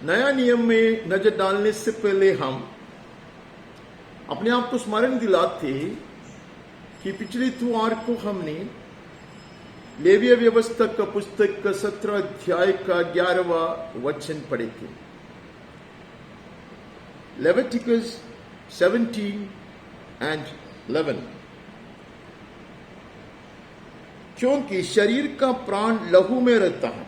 नया नियम में नजर डालने से पहले हम अपने आप को स्मरण दिलाते कि पिछले इतवार को हमने लेविय व्यवस्था का पुस्तक का 17 अध्याय का 11वां वचन पढ़े थे। Leviticus 17 and 11। क्योंकि शरीर का प्राण लहू में रहता है,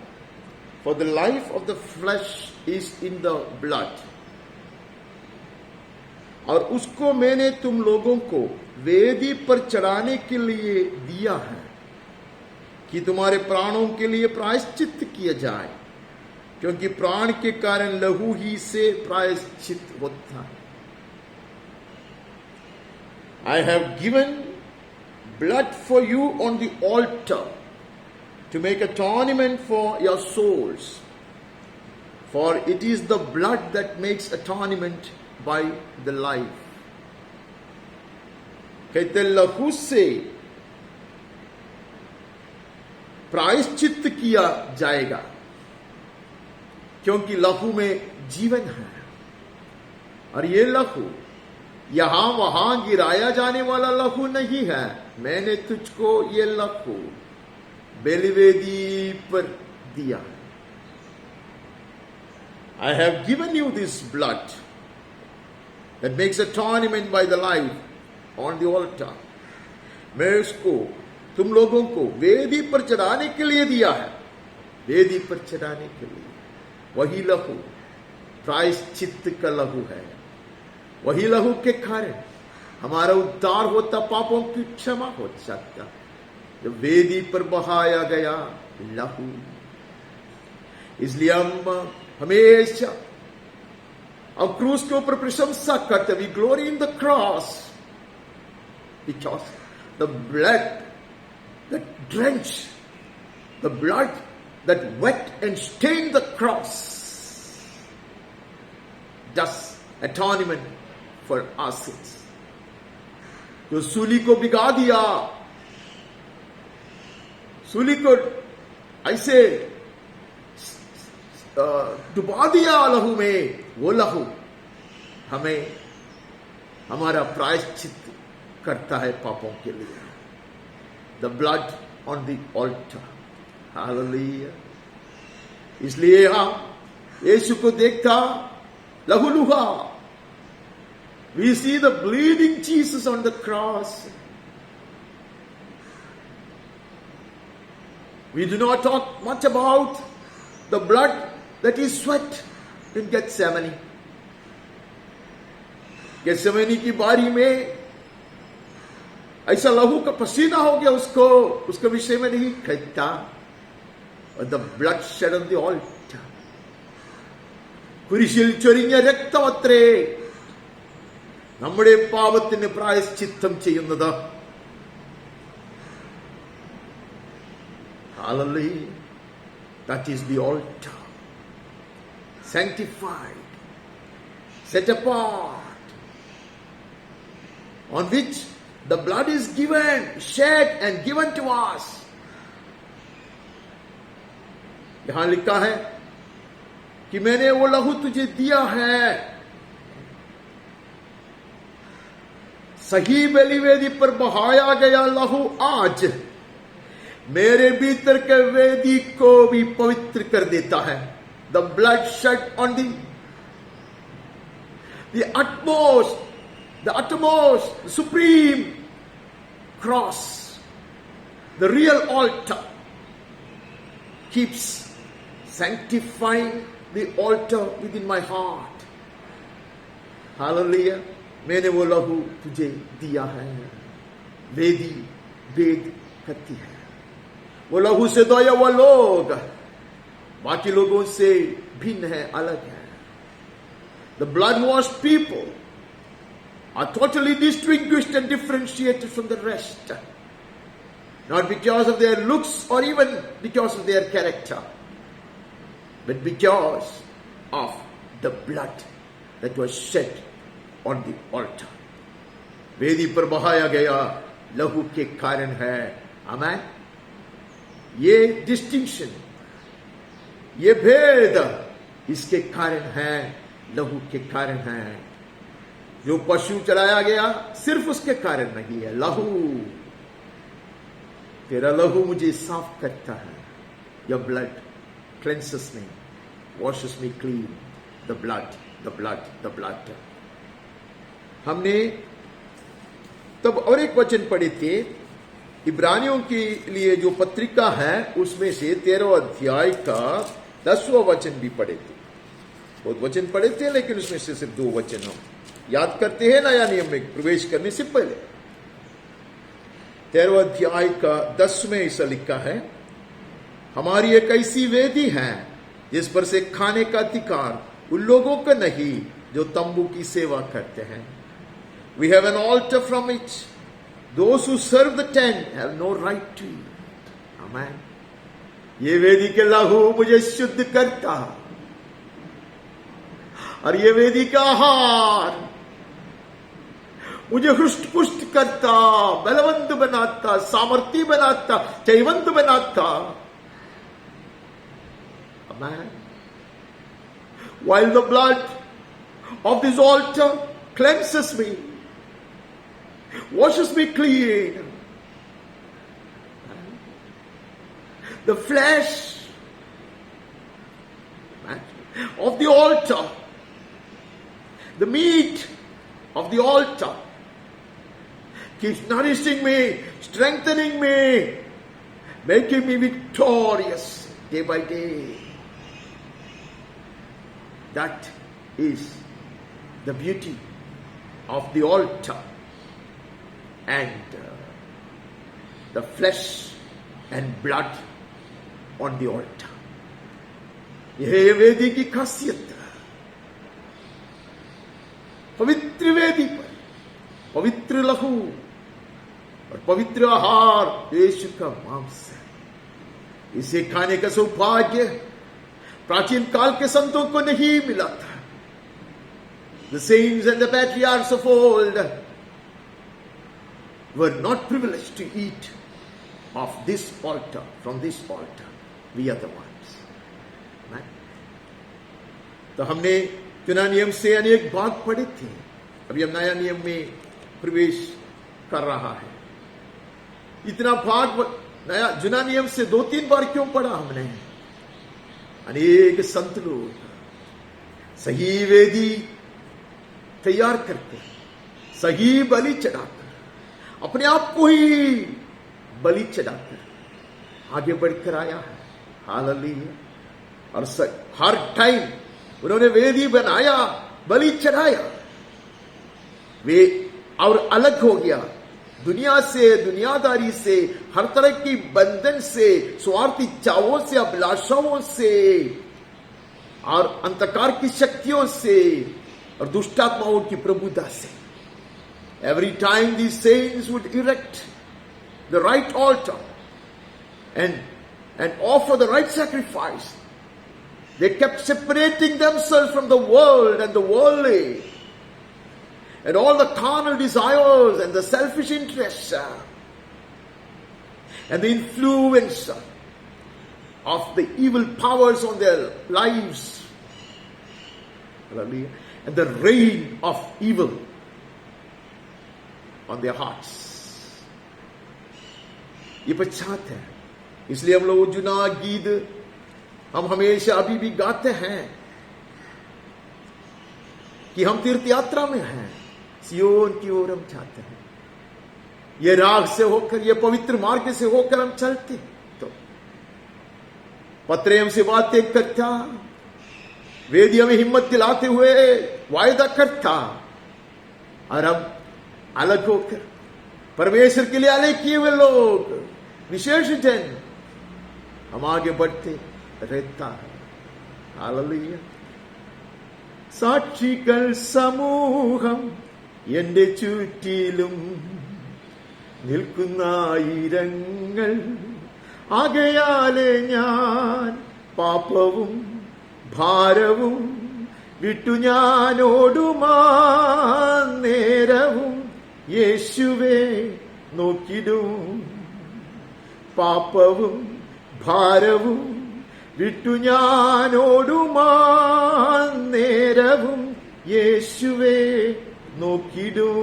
for the life of the flesh is in the blood। और उसको मैंने तुम लोगों को वेदी पर चढ़ाने के लिए दिया है कि तुम्हारे प्राणों के लिए प्रायश्चित किया जाए, क्योंकि प्राण के कारण लहू ही से प्रायश्चित होता है। I have given blood for you on the altar to make atonement for your souls, for it is the blood that makes atonement by the life। कहते लहू से प्रायश्चित किया जाएगा, क्योंकि लहू में जीवन है। और ये लहू यहां वहां गिराया जाने वाला लहू नहीं है। मैंने तुझको ये लहू बलिवेदी पर दिया। I have given you this blood that makes atonement by the life on the altar। मैं उसको तुम लोगों को वेदी पर चढ़ाने के लिए दिया है। वेदी पर चढ़ाने के लिए वही लहू प्रायश्चित का लहू है। वही लहू के कारण हमारा उद्धार होता, पापों की क्षमा हो सकता, जब वेदी पर बहाया गया लहू। इसलिए हम हमेशा अब क्रूस के ऊपर प्रशंसा करते, we glory in the cross because the blood that drench, the blood that wet and stain the cross does atonement for our sins. जो सूली को भिगा दिया, सूली को ऐसे डुबा दिया लहू में, वो लहू हमें हमारा प्रायश्चित करता है पापों के लिए। The blood on the altar, hallelujah. इसलिए हम यीशु को देखता लहू लुहा। We see the bleeding Jesus on the cross। We do not talk much about the blood that is sweat in Gethsemane। Gethsemane की बारी में ऐसा लहू का पसीना हो गया उसको, उसके विषय में नहीं कहता। और the blood shed on the altar, കുരിശിൽ ചൊരിഞ്ഞ രക്തമത്രേ നമ്മുടെ പാപത്തിന് പ്രായശ്ചിത്തം ചെയ്യുന്നത്। Hallelujah. That is the altar, sanctified, set apart, on which the blood is given, shed and given to us। यहां लिखा है कि मैंने वो लहू तुझे दिया है। सही बलिवेदी पर बहाया गया लहू आज मेरे भीतर के वेदी को भी पवित्र कर देता है। The blood shed on the utmost supreme cross, the real altar, keeps sanctifying the altar within my heart। Hallelujah। मैंने वो लहू तुझे दिया है। वेदी वेद करती है। वो लहू से धोया वो लोग बाकी लोगों से भिन्न है, अलग है। The blood washed people are totally distinguished and differentiated from the rest, not because of their looks or even because of their character, but because of the blood that was shed on the altar। वेदी पर बहाया गया लहू के कारण है। आमेन। ये distinction, ये भेद इसके कारण है, लहू के कारण है। जो पशु चलाया गया सिर्फ उसके कारण नहीं है, लहू, तेरा लहू मुझे साफ करता है। Your blood cleanses me, washes me clean, the blood, the blood, the blood. हमने तब और एक वचन पढ़े थे, इब्रानियों के लिए जो पत्रिका है उसमें से 13 अध्याय का 10वां वचन भी पढ़े थे। बहुत वचन पढ़े थे, लेकिन उसमें से सिर्फ 2 वचन हम याद करते हैं नया नियम में प्रवेश करने से पहले। 13 अध्याय का 10 में ऐसा लिखा है, हमारी एक ऐसी वेदी है जिस पर से खाने का अधिकार उन लोगों का नहीं जो तंबू की सेवा करते हैं। We have an altar from which those who serve the tent have no right to eat. Amen. ये वेदी के लहू मुझे शुद्ध करता और ये वेदी का आहार मुझे हृष्ट पुष्ट करता, बलवंत बनाता, सामर्थी बनाता, जयवंत बनाता। Amen. While the blood of this altar cleanses me, washes me clean, the flesh of the altar, the meat of the altar keeps nourishing me, strengthening me, making me victorious day by day. That is the beauty of the altar and the flesh and blood on the altar. यह वेदी की खासियत है। पवित्र वेदी पर पवित्र लहू और पवित्र आहार यीशु का मांस है। इसे खाने का सौभाग्य प्राचीन काल के संतों को नहीं मिला था। The saints and the patriarchs of old were not privileged to eat of this altar, from this altar. We are the ones. तो हमने पुराने नियम से अनेक भाग पढ़े थे, अभी हम नया नियम में प्रवेश कर रहा है। इतना भाग नया जुना नियम से 2-3 बार क्यों पढ़ा हमने? अनेक संत लोग सही वेदी तैयार करके सही बलि चढ़ाकर, अपने आप को ही बलि चढ़ाकर आगे बढ़कर आया है। हालेलुया। और हर टाइम उन्होंने वेदी बनाया, बलि चढ़ाया, वे और अलग हो गया दुनिया से, दुनियादारी से, हर तरह की बंधन से, स्वार्थ इच्छाओं से, अभिलाषाओं से और अंधकार की शक्तियों से और दुष्टात्माओं की प्रभुता से। Every time these saints would erect the right altar and offer the right sacrifice, they kept separating themselves from the world and the worldly and all the carnal desires and the selfish interests and the influence of the evil powers on their lives, and the reign of evil on their hearts. ये पश्चात है, इसलिए हम लोग जुना गीत हम हमेशा अभी भी गाते हैं कि हम तीर्थ यात्रा में हैं, सियोन की ओर हम जाते हैं। ये राग से होकर, ये पवित्र मार्ग से होकर हम चलते तो पत्रे हमसे बातें करता, वेदी हमें हिम्मत दिलाते हुए वायदा करता, और हम अलग होकर परमेश्वर के लिए अलग किए हुए लोग, विशेष जन, हम आगे बढ़ते रहता है। हालेलुया। സാക്ഷികൾ സമൂഹം എന്റെ ചുറ്റിലും നിൽക്കുന്നായിരങ്ങൾ, ആകയാലെ ഞാൻ പാപവും ഭാരവും വിട്ടു ഞാൻ ഓടുമാ നേരവും യേശുവേ നോക്കിടും. പാപവും ഭാരവും വിട്ടു ഞാൻ ഓടുമാ வரவும் यीशुवे नोकिडूं।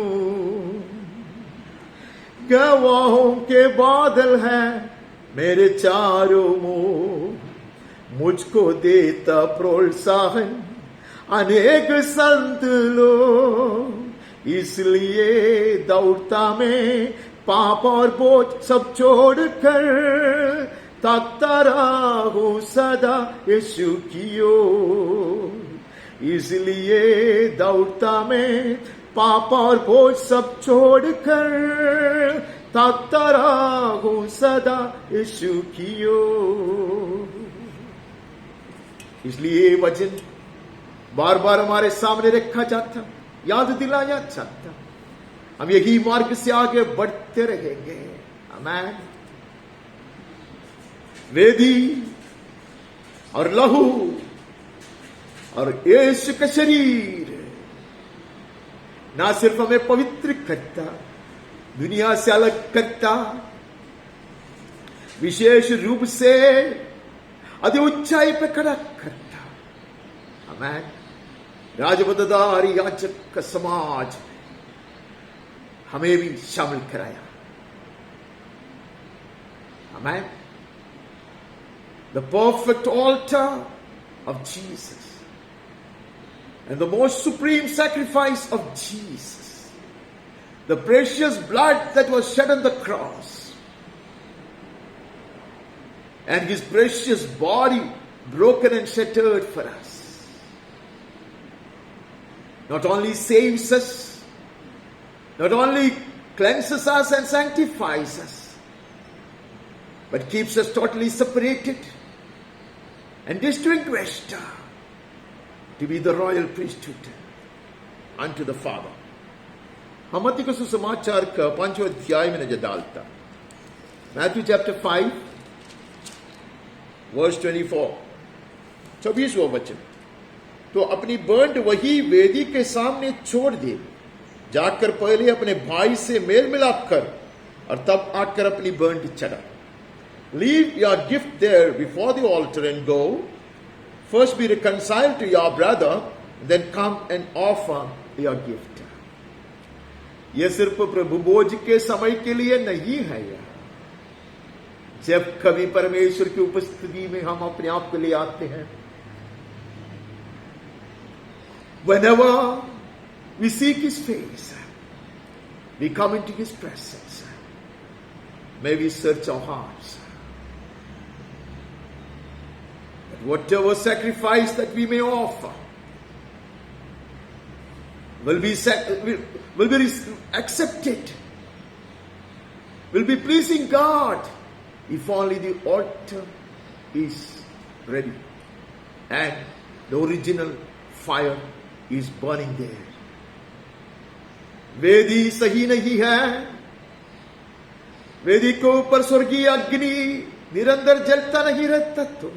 गवाहों के बादल हैं मेरे चारों ओर, मुझको देता प्रोत्साहन अनेक संत लोग, इसलिए दौड़ता मैं पाप और बोझ सब छोड़कर, ताकता रहूं सदा यीशु की ओर। इसलिए दौड़ता मैं पाप और बोझ सब छोड़कर, ताकता रहूं सदा यीशु की ओर। इसलिए वचन बार बार हमारे सामने रखा जाता, याद दिलाया जाता, हम यही मार्ग से आगे बढ़ते रहेंगे। आमीन। वेदी और लहू और यीशु का शरीर ना सिर्फ हमें पवित्र करता, दुनिया से अलग करता, विशेष रूप से अति ऊंचाई पर खड़ा करता। आमीन। राजपददार याजक का समाज हमें भी शामिल कराया। आमीन। The perfect altar of Jesus and the most supreme sacrifice of Jesus, the precious blood that was shed on the cross, and his precious body broken and shattered for us, not only saves us, not only cleanses us and sanctifies us, but keeps us totally separated and distinguished to be the royal priesthood unto the Father. हम मत्ती के सुसमाचार का 5वां अध्याय में नजर डालता, Matthew chapter 5 verse 24, 24वां वचन। तो अपनी बर्ड वही वेदी के सामने छोड़ दे, जाकर पहले अपने भाई से मेल मिलाप कर और तब आकर अपनी बर्ड चढ़ा। Leave your gift there before the altar and go. First be reconciled to your brother, then come and offer your gift. यह सिर्फ प्रभु भोज के समय के लिए नहीं है, यह जब कभी परमेश्वर की उपस्थिति में हम अपने आप को ले आते हैं। Whenever we seek his face, we come into his presence. May we search our hearts. Whatever sacrifice that we may offer will be accepted, will be pleasing God, if only the altar is ready and the original fire is burning there. वेदी सही नहीं है, वेदी को ऊपर स्वर्गीय अग्नि निरंतर जलता नहीं रहता, तो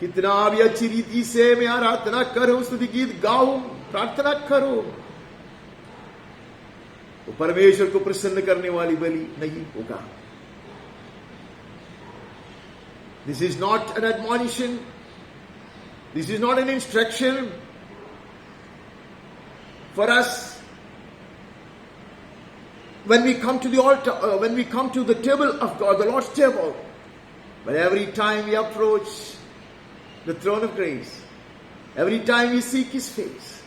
कितना भी अच्छी रीति से मैं आराधना करूं, स्तुति गीत गाऊं, प्रार्थना करूं, वो परमेश्वर को प्रसन्न करने वाली बलि नहीं होगा। This is not an admonition, this is not an instruction for us when we come to the altar, when we come to the table of God, the Lord's table. But every time we approach the throne of grace, every time we seek his face,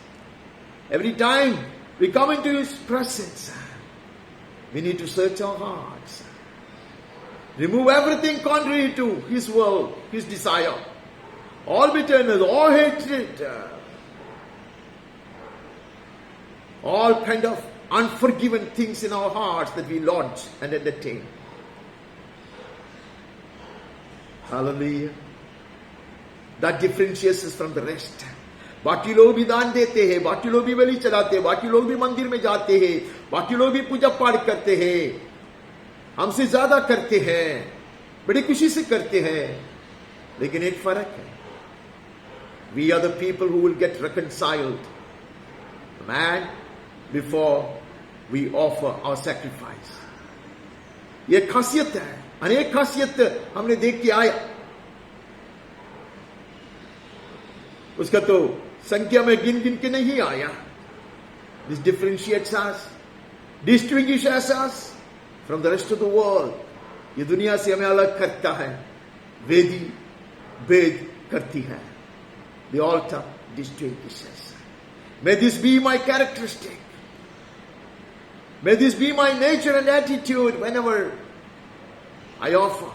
every time we come into his presence, we need to search our hearts, remove everything contrary to his will, his desire, all bitterness, all hatred, all kind of unforgiven things in our hearts that we lodge and entertain. Hallelujah. That differentiates us from the rest. बाकी लोग भी दान देते हैं, बाकी लोग भी बलि चढ़ाते हैं, बाकी लोग भी मंदिर में जाते हैं, बाकी लोग भी पूजा पाठ करते हैं, हमसे ज्यादा करते हैं, बड़ी खुशी से करते हैं, लेकिन एक फर्क है। We are the people who will get reconciled, man, before we offer our sacrifice. ये खासियत है, अनेक खासियत हमने देख के आया। उसका तो संख्या में गिन गिन के नहीं आया. This differentiates us, distinguishes us from the rest of the world. ये दुनिया से हमें अलग करता है. वेदी भेद करती है. The altar distinguishes. May this be my characteristic. May this be my nature and attitude whenever I offer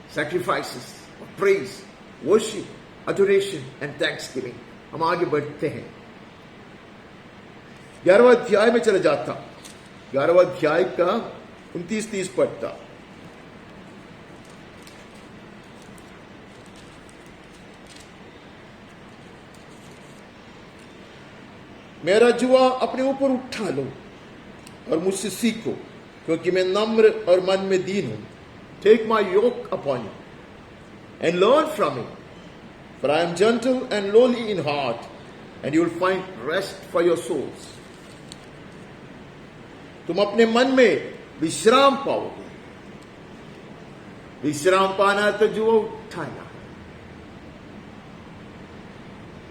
sacrifices of praise, worship, adoration and thanksgiving. हम आगे बढ़ते हैं. 11वां अध्याय में चले जाता. 11वां अध्याय का 29-30 पढ़ता. मेरा जुआ अपने ऊपर उठा लो और मुझसे सीखो, क्योंकि मैं नम्र और मन में दीन हूं. Take my yoke upon you and learn from me, for I am gentle and lowly in heart, and you will find rest for your souls. तुम अपने मन में विश्राम पाओगे. विश्राम पाना तो जुआ उठाना.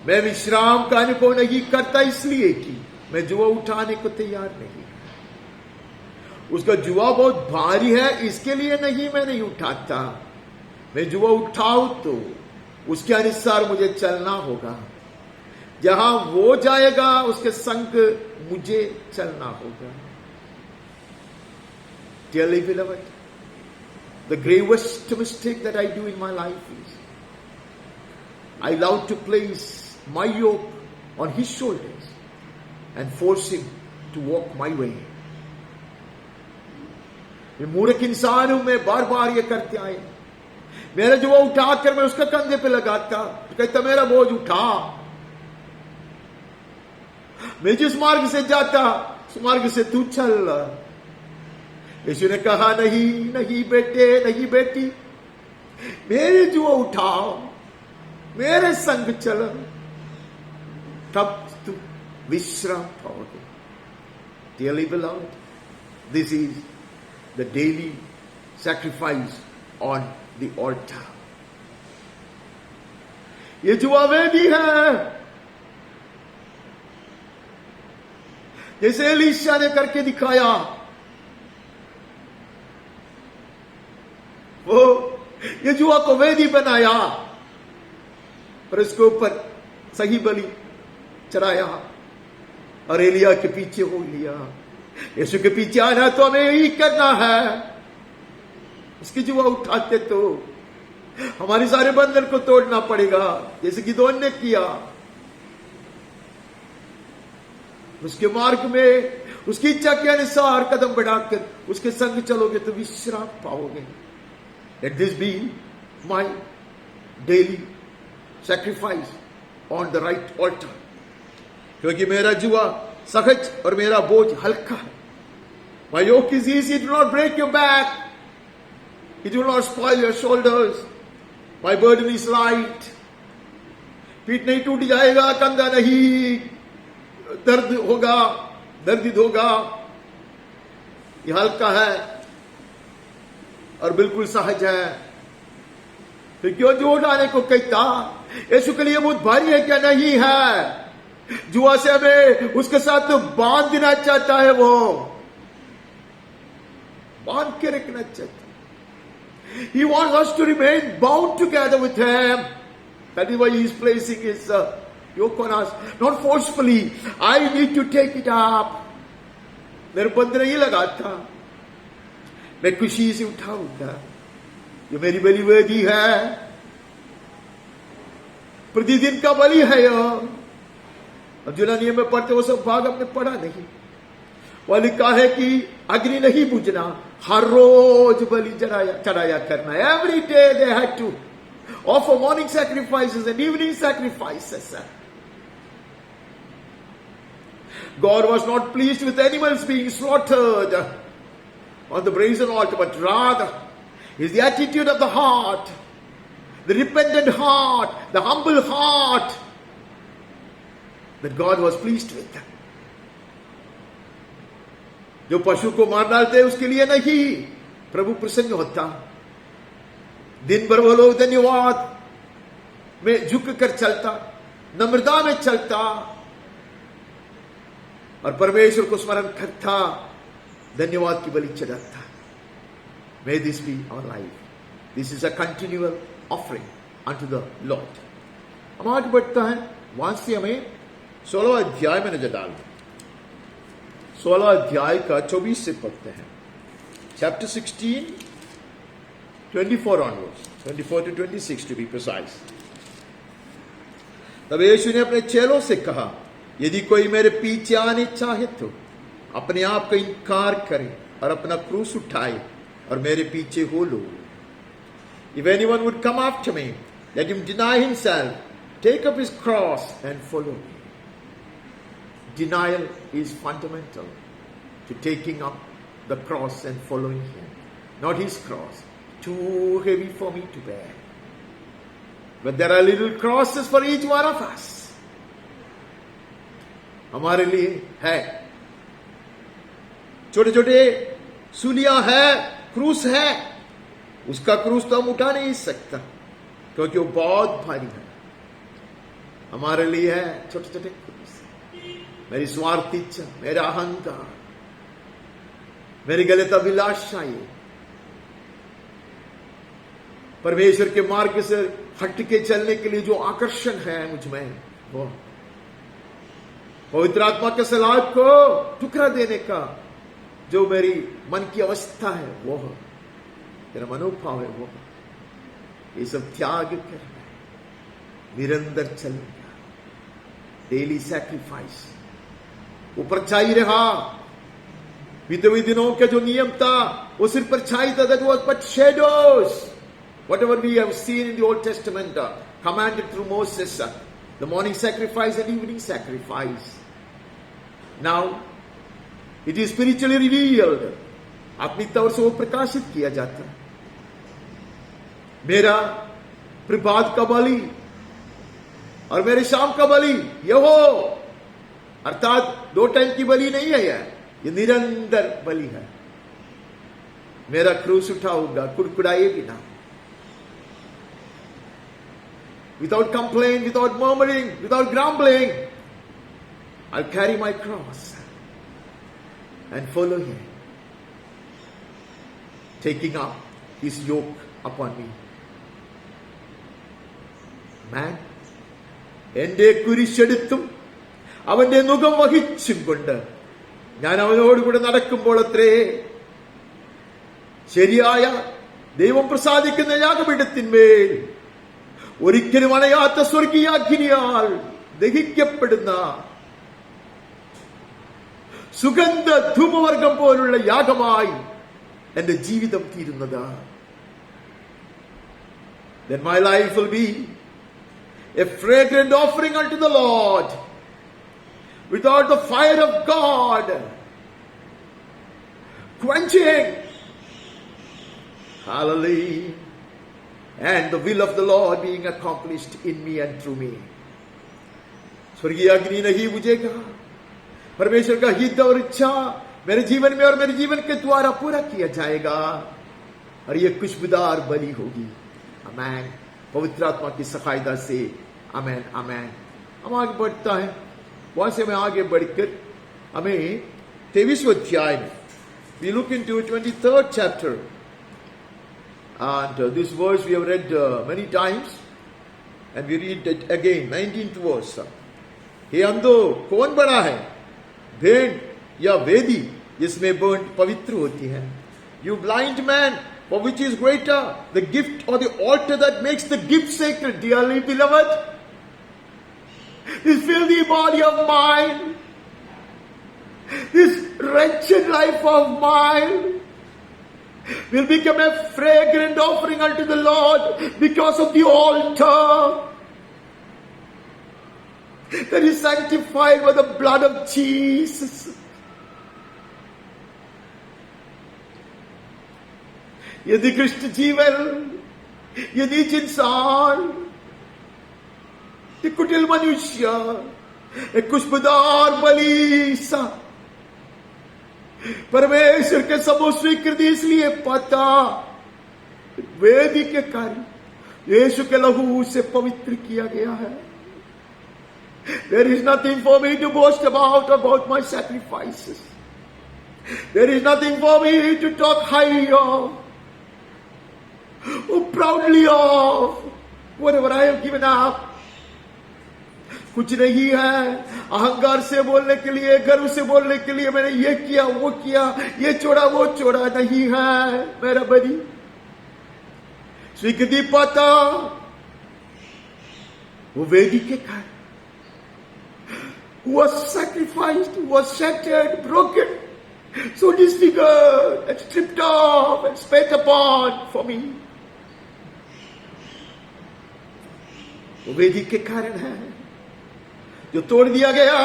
मैं विश्राम का अनुभव नहीं करता इसलिए कि मैं जुआ उठाने को तैयार नहीं. उसका जुआ बहुत भारी है इसके लिए नहीं मैं नहीं उठाता. मैं जुआ उठाऊं तो उसके अनुसार मुझे चलना होगा. जहां वो जाएगा उसके संग मुझे चलना होगा. Dearly beloved, the gravest mistake that I do in my life is I love to place my yoke on his shoulders and force him to walk my way. मैं मूर्ख इंसान हूं. मैं बार बार ये करते आए. मेरा जुआ उठाकर मैं उसका कंधे पे लगाता. तो कहता मेरा बोझ उठा. मैं जिस मार्ग से जाता उस मार्ग से तू चल. यीशु ने कहा नहीं नहीं बेटे नहीं बेटी, मेरे जुआ उठाओ, मेरे संग चलो, तब तू विश्राम पाओगे. Dearly beloved, this is the daily sacrifice on the altar. ये जुआ वेदी है. जैसे एलीशा ने करके दिखाया, वो ये जुआ को वेदी बनाया और इसके ऊपर सही बलि चढ़ाया और एलिया के पीछे हो लिया. यीशु के पीछे आना तो हमें यही करना है. उसकी जुआ उठाते तो हमारे सारे बंधन को तोड़ना पड़ेगा, जैसे गिदोन ने किया. उसके मार्ग में उसकी इच्छा के अनुसार कदम बढ़ाकर उसके संग चलोगे तो विश्राम पाओगे. Let this be my daily sacrifice on the right altar. क्योंकि मेरा जुआ सहज और मेरा बोझ हल्का है. My yoke is easy, it will not break your back. It will not spoil your shoulders. My burden is light. पीठ नहीं टूट जाएगा, कंधा नहीं दर्द होगा, दर्दित होगा. ये हल्का है और बिल्कुल सहज है. फिर क्यों जुआ उठाने को कहता? यीशु के लिए बहुत भारी है क्या? नहीं है. जुआ से हमें उसके साथ तो बांध देना चाहता है. वो बांध के रखना चाहता है. He wants us to remain bound together with him. That is why he is placing his yoke on us, not forcefully. I need to take it up. निर्बंध नहीं लगाता. मैं खुशी से उठाऊंगा. ये मेरी बलि वेदी है, प्रतिदिन का बलि है. अब जो नियम में पढ़ते वो सब भाग हमने पढ़ा नहीं. वह लिखा है कि अग्नि नहीं बुझना, हर रोज बलि चढ़ाया करना. Every day they had to offer morning sacrifices and evening sacrifices. God was not pleased with animals being slaughtered on the brazen altar, but rather is the attitude of the heart, the repentant heart, the humble heart that God was pleased with. जो पशु को मार डालते हैं उसके लिए नहीं प्रभु प्रसन्न होता. दिन भर वो लोग धन्यवाद में झुक कर चलता, नम्रता में चलता और परमेश्वर को स्मरण करता, धन्यवाद की बलि चढ़ाता। May this be our life. This is a continual offering unto the Lord. हम आगे बढ़ता है, वहां से हमें 16 अध्याय में नजर डाल, 16 अध्याय का 24 से पढ़ते हैं। Chapter 16, 24 onwards, 24 to 26 to be precise. तब यीशु ने अपने चेलों से कहा, यदि कोई मेरे पीछे आने चाहे तो अपने आप का इनकार करे और अपना क्रूस उठाए और मेरे पीछे हो लो। If anyone would come after me, let him deny himself, take up his cross and follow me. Denial is fundamental to taking up the cross and following him. Not his cross, too heavy for me to bear. But there are little crosses for each one of us. हमारे लिए है, छोटे छोटे सूलियां है, क्रूस है। उसका क्रूस तो हम उठा नहीं सकता क्योंकि वो बहुत भारी है। हमारे लिए है छोटे छोटे क्रूस। मेरी स्वार्थ इच्छा, मेरा अहंकार, मेरी गलत अभिलाषा, ये परमेश्वर के मार्ग से हट के चलने के लिए जो आकर्षण है मुझ में, वो पवित्र आत्मा के सलाह को ठुकरा देने का जो मेरी मन की अवस्था है, वो मेरा मनोभाव है, वो ये सब त्याग करना, निरंतर चलना, डेली सैक्रिफाइस। वो परछाई रहा, बीते हुए दिनों के जो नियम था वो सिर्फ परछाई था, that was but shadows. Whatever we have seen in the Old Testament, commanded through Moses, the morning sacrifice and evening sacrifice. Now, it is spiritually revealed. आत्मिक तौर से वो प्रकाशित किया जाता है। मेरा प्रभात का बलि और मेरे शाम का बलि ये हो, अर्थात 2 टाइम की बलि नहीं है, ये निरंतर बलि है। मेरा क्रूस उठाऊंगा कुड़कुड़ाए बिना, without complaint, without murmuring, without grumbling. I'll carry my cross and follow him, taking up his yoke upon me. Man, എന്റെ കുരിശെടുത്തും അവന്റെ മുഖം വഹിച്ചും കൊണ്ട് ഞാൻ അവനോടുകൂടെ നടക്കുമ്പോൾ അത്രേ ശരിയായ ദൈവം പ്രസാദിക്കുന്ന യാഗപീഠത്തിന്മേൽ ഒരിക്കലും അണയാത്ത സ്വർഗീയാഗ്നിയാൽ ദഹിക്കപ്പെടുന്ന സുഗന്ധ ധൂമവർഗം പോലുള്ള യാഗമായി എന്റെ ജീവിതം തീരുന്നത്. Then my life will be a fragrant offering unto the Lord, without the fire of God quenching. Hallelujah. And the will of the Lord being accomplished in me and through me. स्वर्गीय अग्नि नहीं बुझेगा, परमेश्वर का हित और इच्छा मेरे जीवन में और मेरे जीवन के द्वारा पूरा किया जाएगा, और ये खुशबूदार बलि होगी। आमेन। पवित्र आत्मा की सहायता से आमेन आमेन। हम आगे बढ़ता है, वहां से हमें आगे बढ़कर हमें 23वें अध्याय में we look into 23rd chapter, and this verse we have read many times, and we read it again, 19th verse. हे अंधो, कौन बड़ा है, भेंट या वेदी जिसमें burnt पवित्र होती है? You blind man, for which is greater, the gift or the altar that makes the gift sacred? Dearly beloved, this filthy body of mine, this wretched life of mine, will become a fragrant offering unto the Lord because of the altar that is sanctified by the blood of Jesus. ये निकृष्ट जीवन, ये नीच इंसान, ये कुटिल मनुष्य एक खुशबूदार बलि सा परमेश्वर के समूह स्वीकृति इसलिए पाता, वेदी के कार्य यीशु के लहू से पवित्र किया गया है। There is nothing for me to boast about my sacrifices. There is nothing for me to talk high of, or proudly of, whatever I have given up. कुछ नहीं है अहंकार से बोलने के लिए, गर्व से बोलने के लिए मैंने ये किया, वो किया, ये छोड़ा, वो छोड़ा, नहीं है मेरा बड़ी। स्वीकृति पाता वो वेदी के कारण, was sacrificed, was shattered, broken, so disfigured and stripped off and spat upon for me. वो वेदी के कारण है जो तोड़ दिया गया,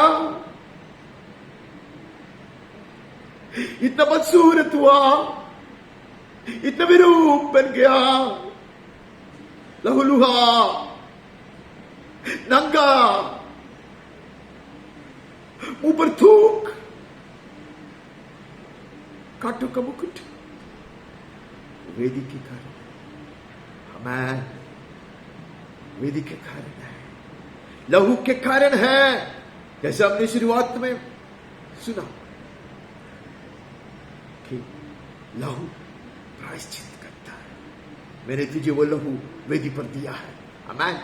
इतना बदसूरत हुआ, इतना विरूप बन गया, लहूलुहा, नंगा, मुंह पर थूक, कांटों का मुकुट, वेदी के कारण, हमें वेदी के कारण है, लहू के कारण है। जैसे हमने शुरुआत में सुना कि लहू प्रायश्चित करता है, मैंने तुझे वो लहू वेदी पर दिया है। आमीन।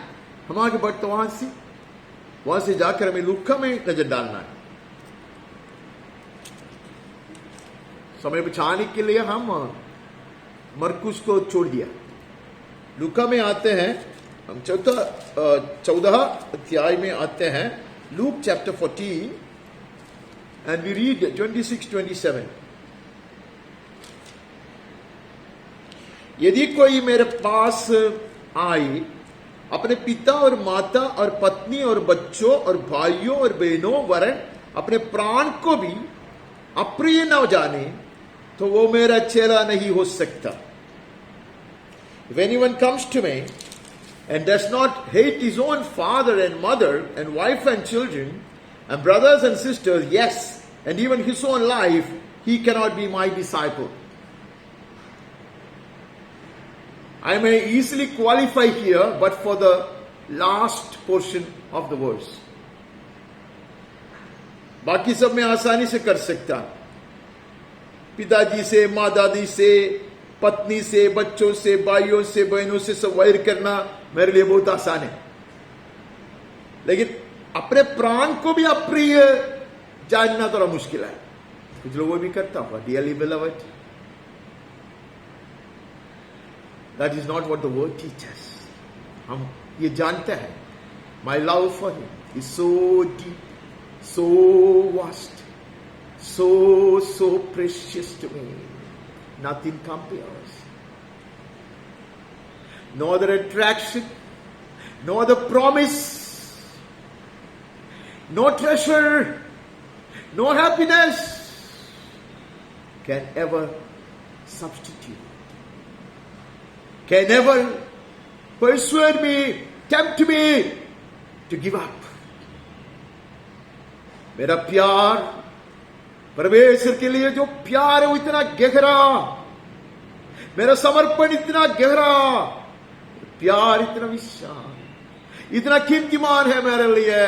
हम आगे बढ़ते वहां से जाकर हमें लूका में नजर डालना है। समय बचाने के लिए हम मरकुस को छोड़ दिया। लूका में आते हैं, हम 14 अध्याय में आते हैं, Luke chapter 14 and we read 26-27। यदि कोई मेरे पास आए, अपने पिता और माता और पत्नी और बच्चों और भाइयों और बहनों वरन अपने प्राण को भी अप्रिय न जाने, तो वो मेरा चेला नहीं हो सकता। If anyone comes to me and does not hate his own father and mother and wife and children and brothers and sisters, yes, and even his own life, he cannot be my disciple. I may easily qualify here, but for the last portion of the verse. बाकी सब मैं आसानी से कर सकता, पिताजी से, माँ दादी से, पत्नी से, बच्चों से, भाइयों से, बहनों से सब वैर करना मेरे लिए बहुत आसान है। लेकिन अपने प्राण को भी अप्रिय जानना थोड़ा मुश्किल है। कुछ लोग वो भी करता होगा, dearly beloved. That is not what the word teachers. हम ये जानते हैं, my love for him is so deep, so vast, so precious to me. Nothing compares. No other attraction, no other promise, no treasure, no happiness can ever substitute, can ever persuade me, tempt me to give up. मेरा प्यार, परमेश्वर के लिए जो प्यार है वो इतना गहरा, मेरा समर्पण इतना गहरा, प्यार इतना विशाल, इतना कीमतीमान है मेरे लिए,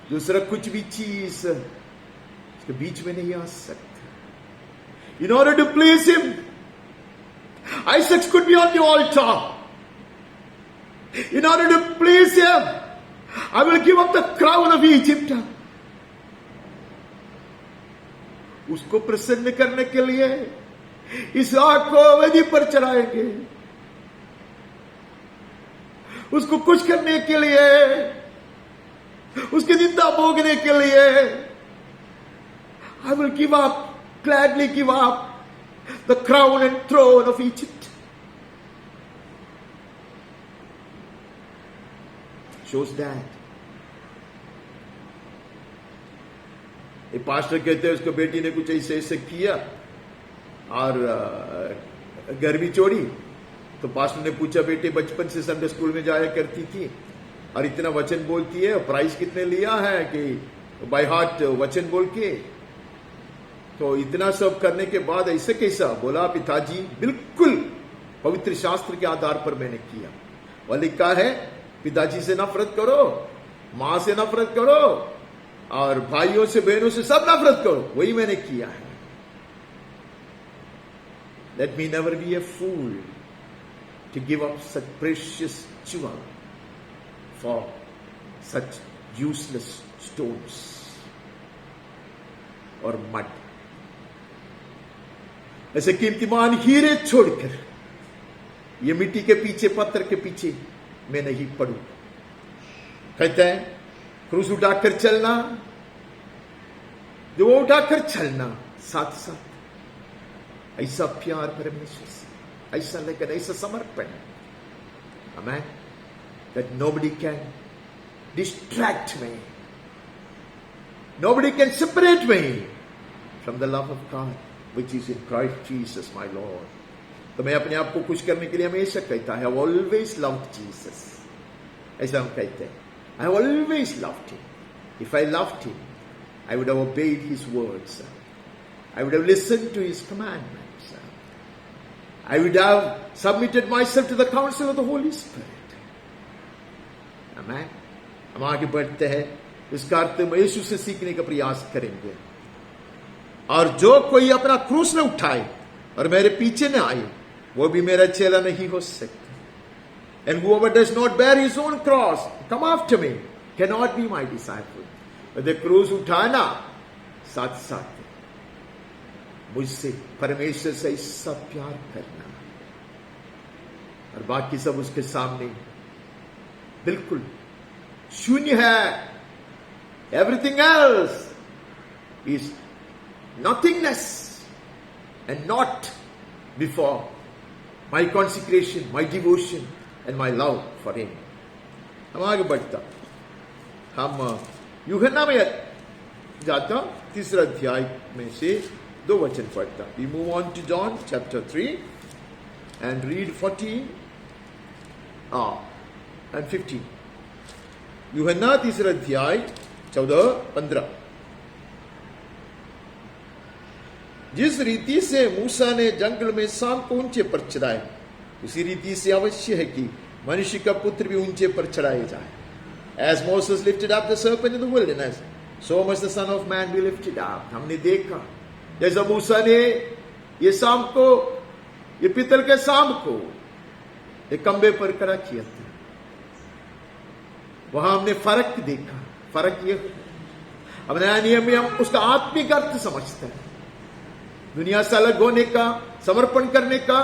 दूसरा कुछ भी चीज उसके बीच में नहीं आ सकता। In order to please him, Isaac could be on the altar. In order to please him, I will give up the crown of Egypt. उसको प्रसन्न करने के लिए इस आग को वेदी पर चढ़ाएंगे, उसको खुश करने के लिए, उसकी निंदा भोगने के लिए I will give up, gladly give up the crown and throne of Egypt. Shows that. एक पास्टर कहते हैं उसको बेटी ने कुछ ऐसे किया और घर भी छोड़ी, तो पास्टर ने पूछा, बेटे बचपन से संडे स्कूल में जाया करती थी और इतना वचन बोलती है, प्राइज कितने लिया है कि बाय हार्ट वचन बोल के, तो इतना सब करने के बाद ऐसे कैसा? बोला, पिताजी बिल्कुल पवित्र शास्त्र के आधार पर मैंने किया। वह लिखा है पिताजी से नफरत करो, मां से नफरत करो और भाइयों से बहनों से सब नफरत करो, वही मैंने किया है। Let me never be a fool to give up such precious jewel for such useless stones और mud। ऐसे कीमतीमान हीरे छोड़कर ये मिट्टी के पीछे, पत्थर के पीछे मैं नहीं पड़ू। कहते हैं क्रूस उठाकर चलना, जो वो उठाकर चलना, साथ साथ ऐसा प्यार परमेश्वर से, ऐसा लगन, ऐसा समर्पण, आमेन, that nobody can distract me, nobody can separate me from the love of God which is in Christ Jesus my Lord। तो मैं अपने आप को खुश करने के लिए हमेशा कहता है, I have always loved Jesus। ऐसा हम कहते हैं, I have always loved him। If I loved him, I would have obeyed his words, I would have listened to his commandments, I would have submitted myself to the counsel of the Holy Spirit। Amen। हम आगे बढ़ते हैं, इसका अर्थ हम यीशु से सीखने का प्रयास करेंगे। और जो कोई अपना क्रूस न उठाए और मेरे पीछे न आए, वो भी मेरा चेला नहीं हो सकता। And whoever does not bear his own cross, come after me, cannot be my disciple। यदि क्रूस उठाना, साथ साथ मुझसे, परमेश्वर से ऐसा प्यार करना, और बाकी सब उसके सामने बिल्कुल शून्य है। Everything else is nothingness and not before my consecration, my devotion and my love for him। हम आगे बढ़ता, हम यूहन्ना में जाता, 3 अध्याय में से 2 वचन पढ़ता। We move on to John chapter 3 and read 14 and 15। यूहन्ना 3 अध्याय 14-15। जिस रीति से मूसा ने जंगल में सांप को ऊंचे पर चढ़ाया, उसी रीति से अवश्य है कि मनुष्य का पुत्र भी ऊंचे पर चढ़ाया जाए। As Moses lifted up the serpent in the wilderness, so must the Son of Man be lifted up। हमने देखा जैसा मूसा ने ये सांप को, ये पीतल के सांप को एक खंबे पर खड़ा किया था, वहां हमने फर्क देखा। फर्क ये, अब नया नियम में हम उसका आत्मिक अर्थ समझते हैं। दुनिया से अलग होने का, समर्पण करने का,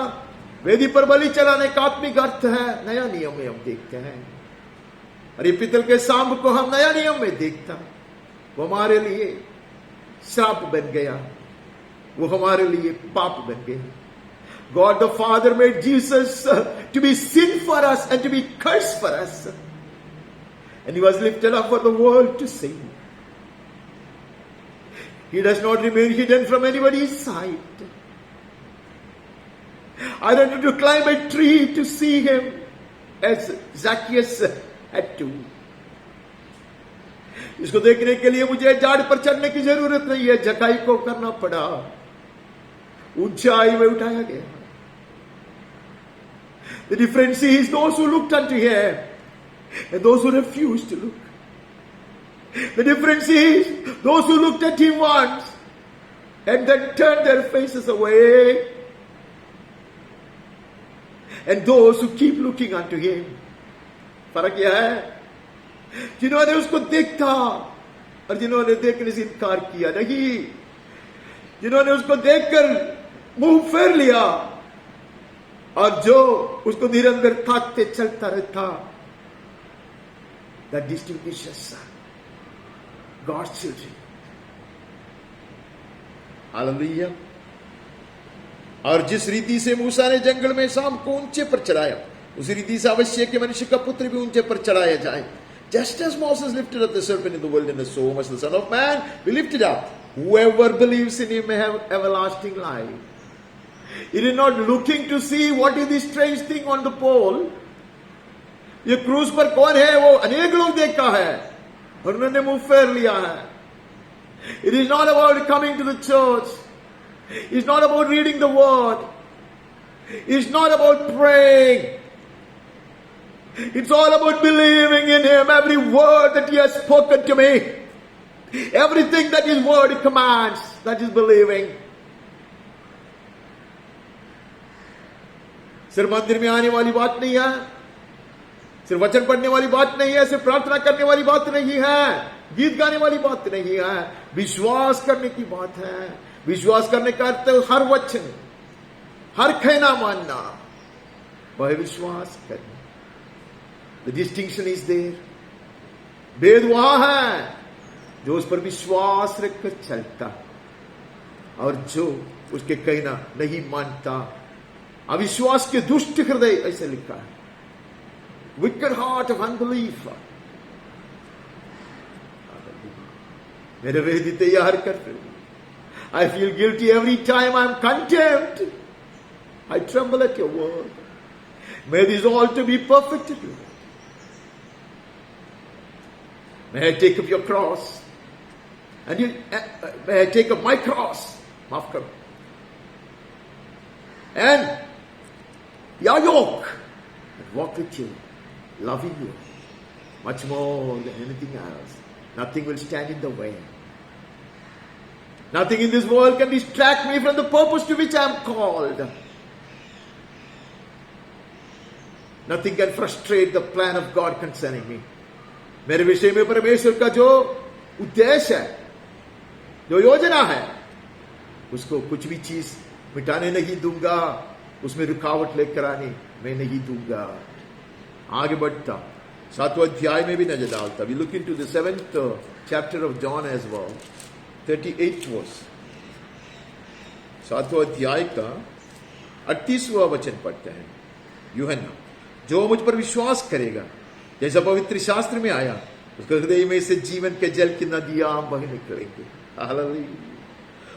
वेदी पर बलि चढ़ाने का आत्मिक अर्थ है, नया नियम में हम देखते हैं। और ये पीतल के सांप को हम नया नियम में देखता, वो हमारे लिए श्राप बन गया, वो हमारे लिए पाप बन गया। God the Father made Jesus to be sin for us and to be cursed for us, and he was lifted up for the world to see। He does not remain hidden from anybody's sight। I don't have to climb a tree to see him as Zacchaeus had to। इसको देखने के लिए मुझे झाड़ पर चढ़ने की जरूरत नहीं है, जकाई को करना पड़ा, ऊंचाई में उठाया गया। The difference is those who looked unto him and those who refused to look। The difference is those who looked at him once and then turned their faces away, and those who keep looking unto him। फर्क यह है, जिन्होंने उसको देखा और जिन्होंने देखने से इनकार किया नहीं, जिन्होंने उसको देखकर मुंह फेर लिया और जो उसको निरंतर ताकते चलता रहता। That distinguishes God's children। Hallelujah. और जिस रीति से मूसा ने जंगल में सांप को ऊंचे पर चढ़ाया, उसी रीति से आवश्यक कि मनुष्य का पुत्र भी ऊंचे पर चढ़ाया जाए। Just as Moses lifted up the serpent in the wilderness, so must the Son of Man be lifted up। Whoever believes in him may have everlasting life। It is not looking to see what is this strange thing on the pole। ये क्रूस पर कौन है, वो अनेक लोग देखा है और उन्होंने मुंह फेर लिया है। It is not about coming to the church, it's not about reading the word, it's not about praying, It's all about believing in Him. Every word that He has spoken to me, everything that His word commands, that is believing. सिर्फ मंदिर में आने वाली बात नहीं है, सिर्फ वचन पढ़ने वाली बात नहीं है, सिर्फ प्रार्थना करने वाली बात नहीं है, गीत गाने वाली बात नहीं है, विश्वास करने की बात है. विश्वास करने का अर्थ हर वचन, हर कहना मानना, वह विश्वास करना. The distinction is there. भेद वहां है जो उस पर विश्वास रखकर चलता और जो उसके कहना नहीं मानता. अविश्वास के दुष्ट हृदय, ऐसे लिखा है. Wicked heart of unbelief. मेरे वेदी तैयार कर रहे. I feel guilty every time I'm condemned. I tremble at your word. May this altar be perfected. May I take up your cross. And may I take up my cross. Maaf karo. And your yoke. And walk with you. Loving you. Much more than anything else. Nothing will stand in the way. Nothing in this world can distract me from the purpose to which I am called. Nothing can frustrate the plan of God concerning me. मेरे विषय में परमेश्वर का जो उद्देश्य है, जो योजना है, उसको कुछ भी चीज मिटाने नहीं दूंगा, उसमें रुकावट लेकर आने मैं नहीं दूंगा. आगे बढ़ता 7वें अध्याय में भी नजर डालता. We look into the 7th chapter of John as well. 38th verse. 7वें अध्याय का 38वां वचन पढ़ते हैं. यूहन्ना, जो मुझ पर विश्वास करेगा, जैसा पवित्र शास्त्र में आया, उसके हृदय में से जीवन के जल की नदियां बह निकलेंगे. Hallelujah.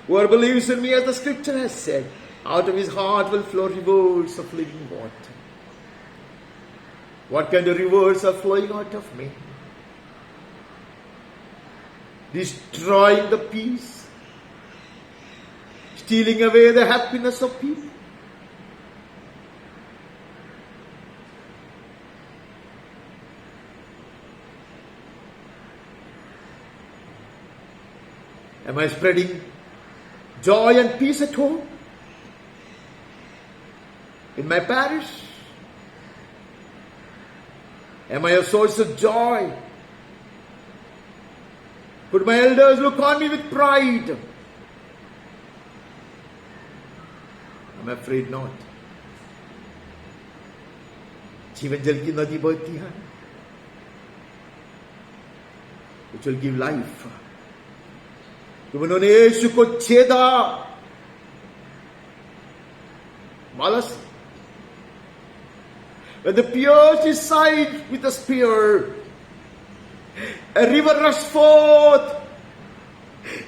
Whoever believes in me, as the scripture has said, out of his heart will flow rivers of living water. What kind of rivers are flowing out of me? Destroying the peace, stealing away the happiness of people. Am I spreading joy and peace at home? In my parish? Am I a source of joy? Could my elders look on me with pride? I'm afraid not. जीवन जल की नदी बहती है, which will give life. तुम उन्होंने यीशु को छेदा, मालस. When they pierced his side with a spear, a river rushed forth,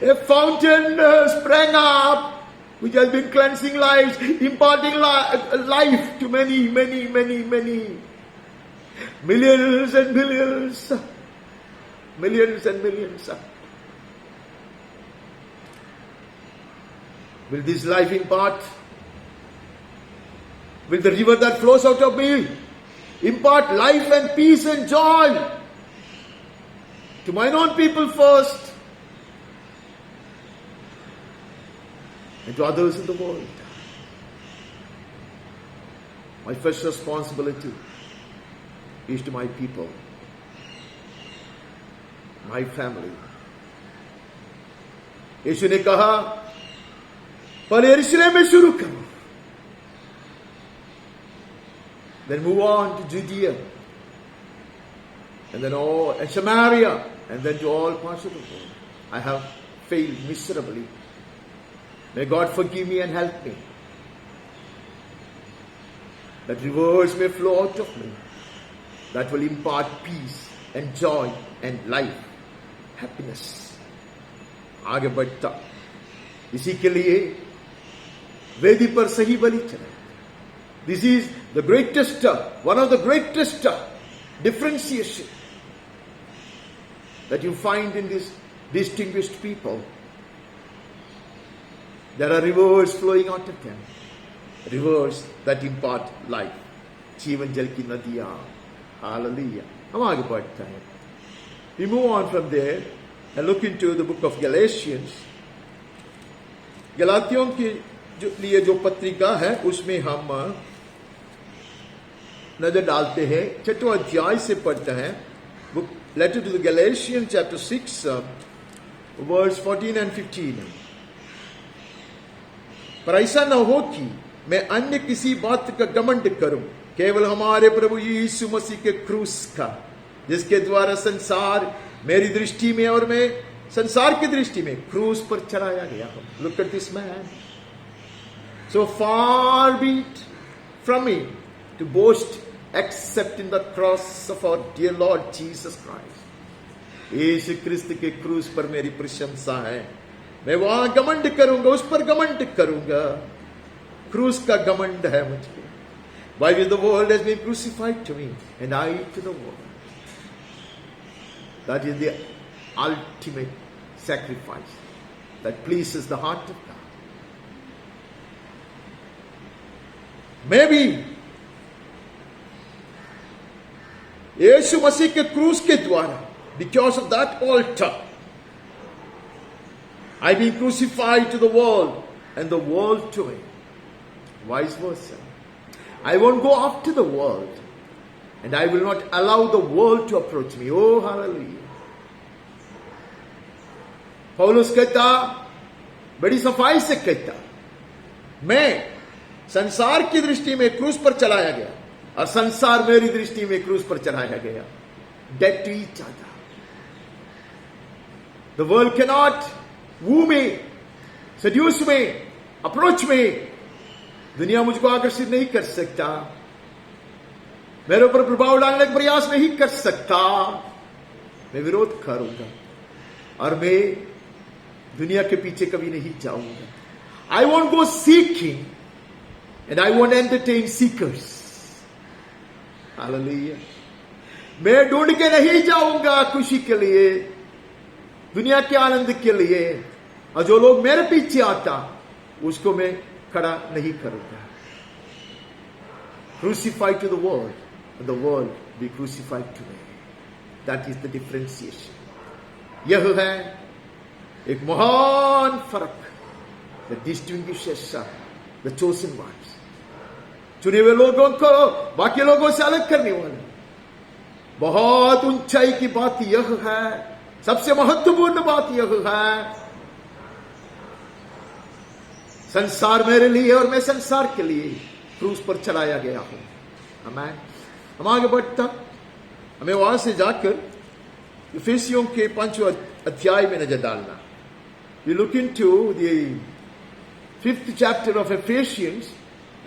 a fountain sprang up, which has been cleansing lives, imparting life to many, many, many, many. Millions and millions. Millions and millions. Will this life impart? Will the river that flows out of me impart life and peace and joy to my own people first and to others in the world? My first responsibility is to my people, my family. यीशु ने कहा, पहले यरूशलेम में शुरू करो, then move on to Judea, and then all and Samaria, and then to all parts of the world. I have failed miserably. May God forgive me and help me, that rivers may flow out of me, that will impart peace and joy and life, happiness. आगे बढ़ता, इसी के लिए वेदी पर सही बलि चढ़ाए. This is the greatest, one of the greatest differentiation that you find in these distinguished people. There are rivers flowing out of them, rivers that impart life. जीवन जल की नदियां. हालेलुया। हम आगे बढ़ते हैं। We move on from there and look into the book of Galatians. गलातियों के लिए जो पत्रिका है उसमें हम नजर डालते हैं। 6वां अध्याय से पढ़ते हैं। Book letter to the Galatians chapter 6 verse 14 and 15। पर ऐसा न हो कि मैं अन्य किसी बात का घमंड करूं, केवल हमारे प्रभु यीशु मसीह के क्रूस का, जिसके द्वारा संसार मेरी दृष्टि में और मैं संसार की दृष्टि में क्रूस पर चढ़ाया गया हूं। Look at this man. So far be it from me to boast except in the cross of our dear Lord Jesus Christ. यीशु क्रिस्त के क्रूस पर मेरी प्रशंसा है। मैं वहां घमंड करूंगा, उस पर घमंड करूंगा। क्रूस का घमंड है मुझे। By which the world has been crucified to me and I to the world. That is the ultimate sacrifice that pleases the heart of God. Maybe यीशु मसीह के क्रूस के द्वारा, because of that altar, I've been crucified to the world and the world to me. Vice versa. I won't go after the world and I will not allow the world to approach me. Oh, hallelujah. पौलुस कहता, बड़ी सफाई से कहता, मैं संसार की दृष्टि में क्रूस पर चलाया गया और संसार मेरी दृष्टि में क्रूस पर चढ़ाया गया। Dead to each other. The world cannot woo me, seduce me, approach me. दुनिया मुझको आकर्षित नहीं कर सकता, मेरे ऊपर प्रभाव डालने का प्रयास नहीं कर सकता। मैं विरोध करूंगा और मैं दुनिया के पीछे कभी नहीं जाऊंगा। I won't go seeking and I won't entertain seekers. Hallelujah. मैं ढूंढ के नहीं जाऊंगा खुशी के लिए, दुनिया के आनंद के लिए, और जो लोग मेरे पीछे आता उसको मैं खड़ा नहीं करूंगा। Crucified to the world and the world be crucified to me. That is the differentiation. यह है एक महान फर्क, that distinguishes the chosen ones. चुने हुए लोगों को बाकी लोगों से अलग करने वाले। बहुत ऊंचाई की बात यह है, सबसे महत्वपूर्ण बात यह है, संसार मेरे लिए और मैं संसार के लिए क्रूस पर चलाया गया हूं। आमीन। हम आगे बढ़ता, हमें वहां से जाकर इफिसियों के 5वें अध्याय में नजर डालना। We look into the 5th chapter of Ephesians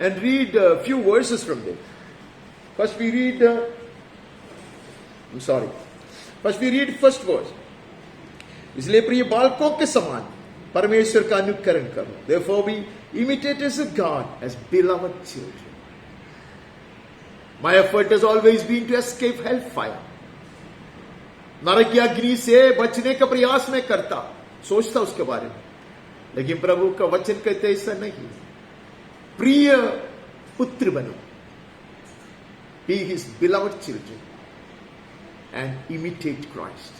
and read a few verses from there. First we read first verse. इसलिए प्रिय बालकों के समान परमेश्वर का अनुकरण करो। Therefore be imitators of God as beloved children. My effort has always been to escape hellfire. नरक की अग्नि से बचने का प्रयास मैं करता, सोचता उसके बारे में, लेकिन प्रभु का वचन कहते ऐसा नहीं। प्रिय पुत्र बनो, be his beloved children and imitate Christ.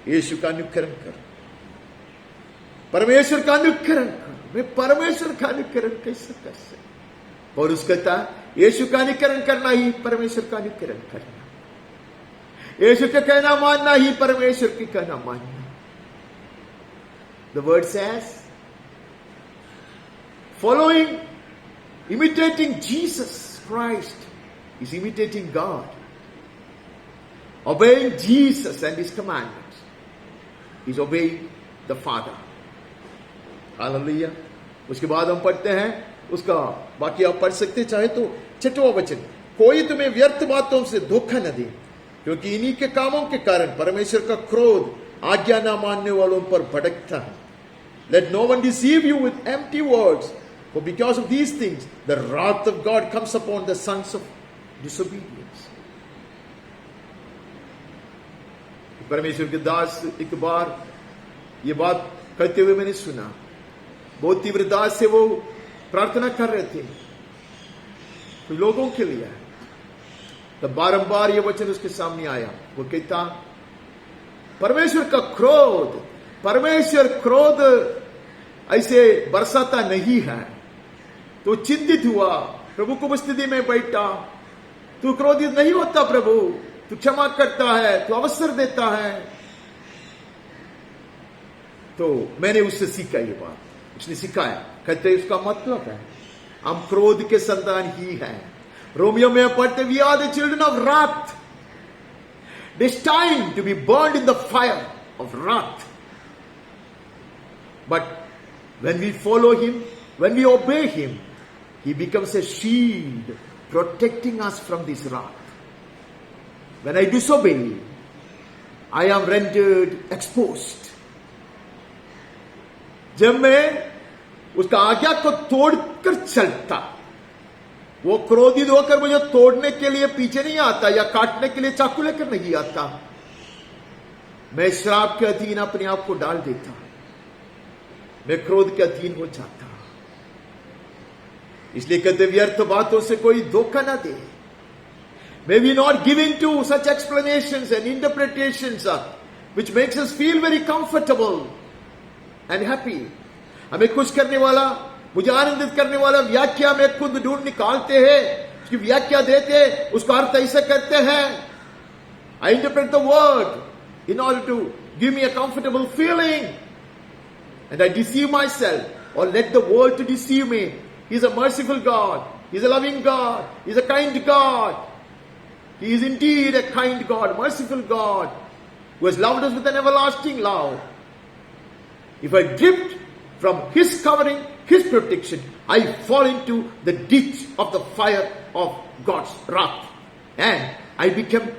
यीशु का अनुकरण करो, परमेश्वर का अनुकरण करो। मैं परमेश्वर का अनुकरण कैसे कर सकता? और उसका कहता यीशु का अनुकरण करना ही परमेश्वर का अनुकरण करना, यीशु का कहना मानना ही परमेश्वर की कहना मानना। The word says, following, imitating Jesus Christ is imitating God. Obeying Jesus and his commandments is obeying the Father. Hallelujah. उसके बाद हम पढ़ते हैं, उसका बाकी आप पढ़ सकते चाहे तो 6वां वचन, कोई तुम्हें व्यर्थ बातों से धोखा न दे, क्योंकि इन्हीं के कामों के कारण परमेश्वर का क्रोध आज्ञा न मानने वालों पर भड़कता है। Let no one deceive you with empty words, for because of these things the wrath of God comes upon the sons of disobedience. परमेश्वर के दास एक बार ये बात कहते हुए मैंने सुना, बहुत तीव्र दास से वो प्रार्थना कर रहे थे कुछ लोगों के लिए। तब बारंबार ये वचन उसके सामने आया। वो कहता, परमेश्वर का क्रोध, परमेश्वर क्रोध ऐसे बरसाता नहीं है। तो चिंतित हुआ, प्रभु को स्थिति में बैठा, तू क्रोधित नहीं होता प्रभु, तू क्षमा करता है, तू अवसर देता है। तो मैंने उससे सीखा ये बात, उसने सिखाया। कहते उसका मतलब है हम क्रोध के संतान ही हैं। रोमियो में पढ़ते, we are the children of wrath, destined to be burned in the fire of wrath. But when we follow him, when we obey him, he becomes a shield protecting us from this wrath. When I disobey, I am rendered exposed. जब मैं उसका आज्ञा को तोड़कर चलता, वो क्रोधित होकर मुझे तोड़ने के लिए पीछे नहीं आता या काटने के लिए चाकू लेकर नहीं आता। मैं श्राप के अधीन अपने आप को डाल देता, मैं क्रोध के अधीन हो जाता। इसलिए कहते व्यर्थ बातों से कोई धोखा ना दे। May we not give in to such explanations and interpretations which makes us feel very comfortable and happy. हमें खुश करने वाला, मुझे आनंदित करने वाला व्याख्या में खुद ढूंढ निकालते हैं, उसकी व्याख्या देते, उसका अर्थ ऐसे करते हैं। I interpret the word in order to give me a comfortable feeling, and I deceive myself or let the world to deceive me. He is a merciful God, He is a loving God, He is a kind God. He is indeed a kind God, merciful God, who has loved us with an everlasting love. If I drift from His covering, His protection, I fall into the ditch of the fire of God's wrath, and I become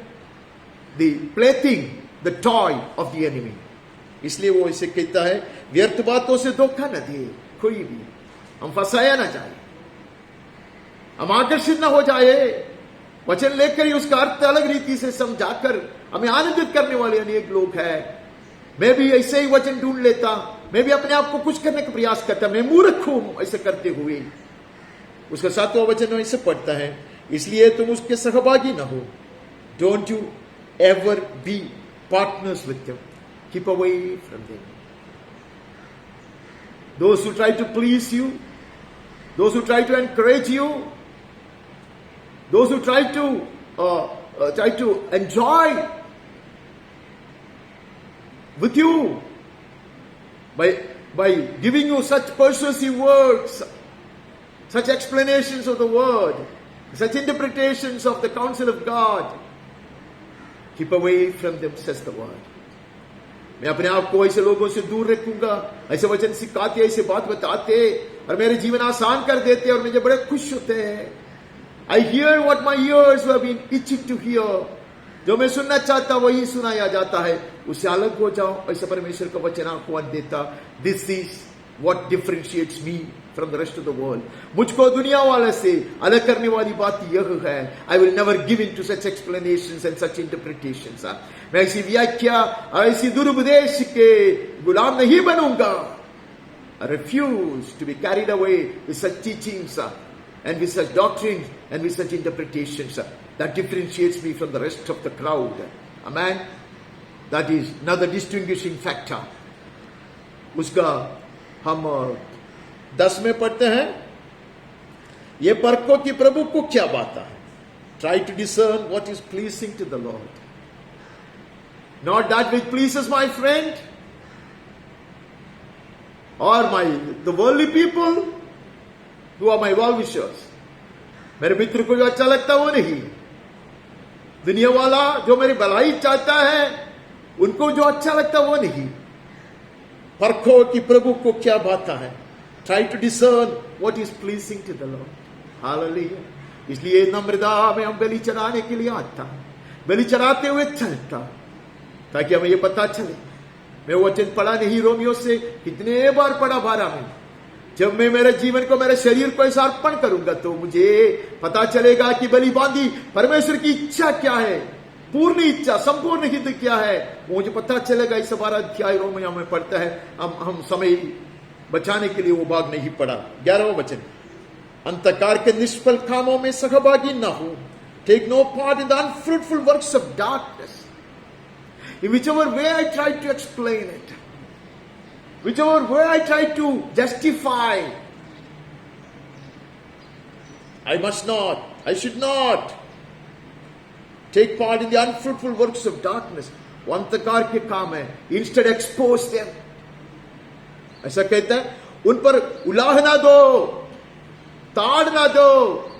the plaything, the toy of the enemy. इसलिए वो इसे कहता है, व्यर्थ बातों से धोखा न दे कोई भी, हम फंसाया ना जाए, हम आकर्षित न हो जाए। वचन लेकर ही उसका अर्थ अलग रीति से समझाकर हमें आनंदित करने वाले अनेक लोग हैं। मैं भी ऐसे ही वचन ढूंढ लेता, मैं भी अपने आप को कुछ करने का प्रयास करता, मैं मूर्ख हूं ऐसे करते हुए। उसका 7वां वचन ऐसे पढ़ता है, इसलिए तुम उसके सहभागी न हो। Don't you ever be partners with them, keep away from them. Those who try to please you, those who try to encourage you, those who try to enjoy with you by giving you such persuasive words, such explanations of the word, such interpretations of the counsel of God, keep away from them, says the word. मैं अपने आप को ऐसे लोगों से दूर रखूंगा, ऐसे वचन सिखाते, ऐसे बात बताते और मेरे जीवन आसान कर देते और मुझे बड़े खुश होते हैं। I hear what my ears have been itching to hear. जो मैं सुनना चाहता वही सुनाया जाता है, उससे अलग हो जाओ, ऐसा परमेश्वर का वचन आपको देता। This is what differentiates me from the rest of the world. मुझको दुनिया वाले से अलग करने वाली बात यह है, I will never give in to such explanations and such interpretations. मैं ऐसी व्याख्या, ऐसी दुरुपदेश के गुलाम नहीं बनूंगा। I refuse to be carried away with such teachings and with such doctrines and with such interpretations. That differentiates me from the rest of the crowd. Amen. That is another distinguishing factor. उसका हम 10 में पढ़ते हैं, ये परखो कि प्रभु को क्या बात है। Try to discern what is pleasing to the Lord. Not that which pleases my friend or the worldly people who are my well-wishers. मेरे मित्र को जो अच्छा लगता वो नहीं, दुनिया वाला जो मेरी भलाई चाहता है उनको जो अच्छा लगता वो नहीं। परखो कि प्रभु को क्या बात है। Try to discern what is pleasing to the Lord. Hallelujah. इसलिए नम्रता में हम बलि चढ़ाने के लिए आता, बलि चढ़ाते हुए चलता, ताकि हमें ये पता चले। मैं वचन पढ़ा नहीं रोमियो से, कितने बार पढ़ा 12 में, जब मैं मेरे जीवन को, मेरे शरीर को ऐसा अर्पण करूंगा तो मुझे पता चलेगा कि बलि बांधी परमेश्वर की इच्छा क्या है, पूर्ण इच्छा, संपूर्ण हित क्या है, वो मुझे पता चलेगा। इस 12 अध्याय रोमियो में पढ़ता है। हम समय बचाने के लिए वो भाग नहीं पढ़ा। 11वां वचन, अंधकार के निष्फल कामों में सहभागी न हो Take no part in the unfruitful works of darkness. In whichever way I try to explain it, whichever way I try to justify, I must not, I should not take part in the unfruitful works of darkness. वो अंधकार के काम है. Instead expose them. ऐसा कहता है, उन पर उलाह ना दो, ताड़ ना दो.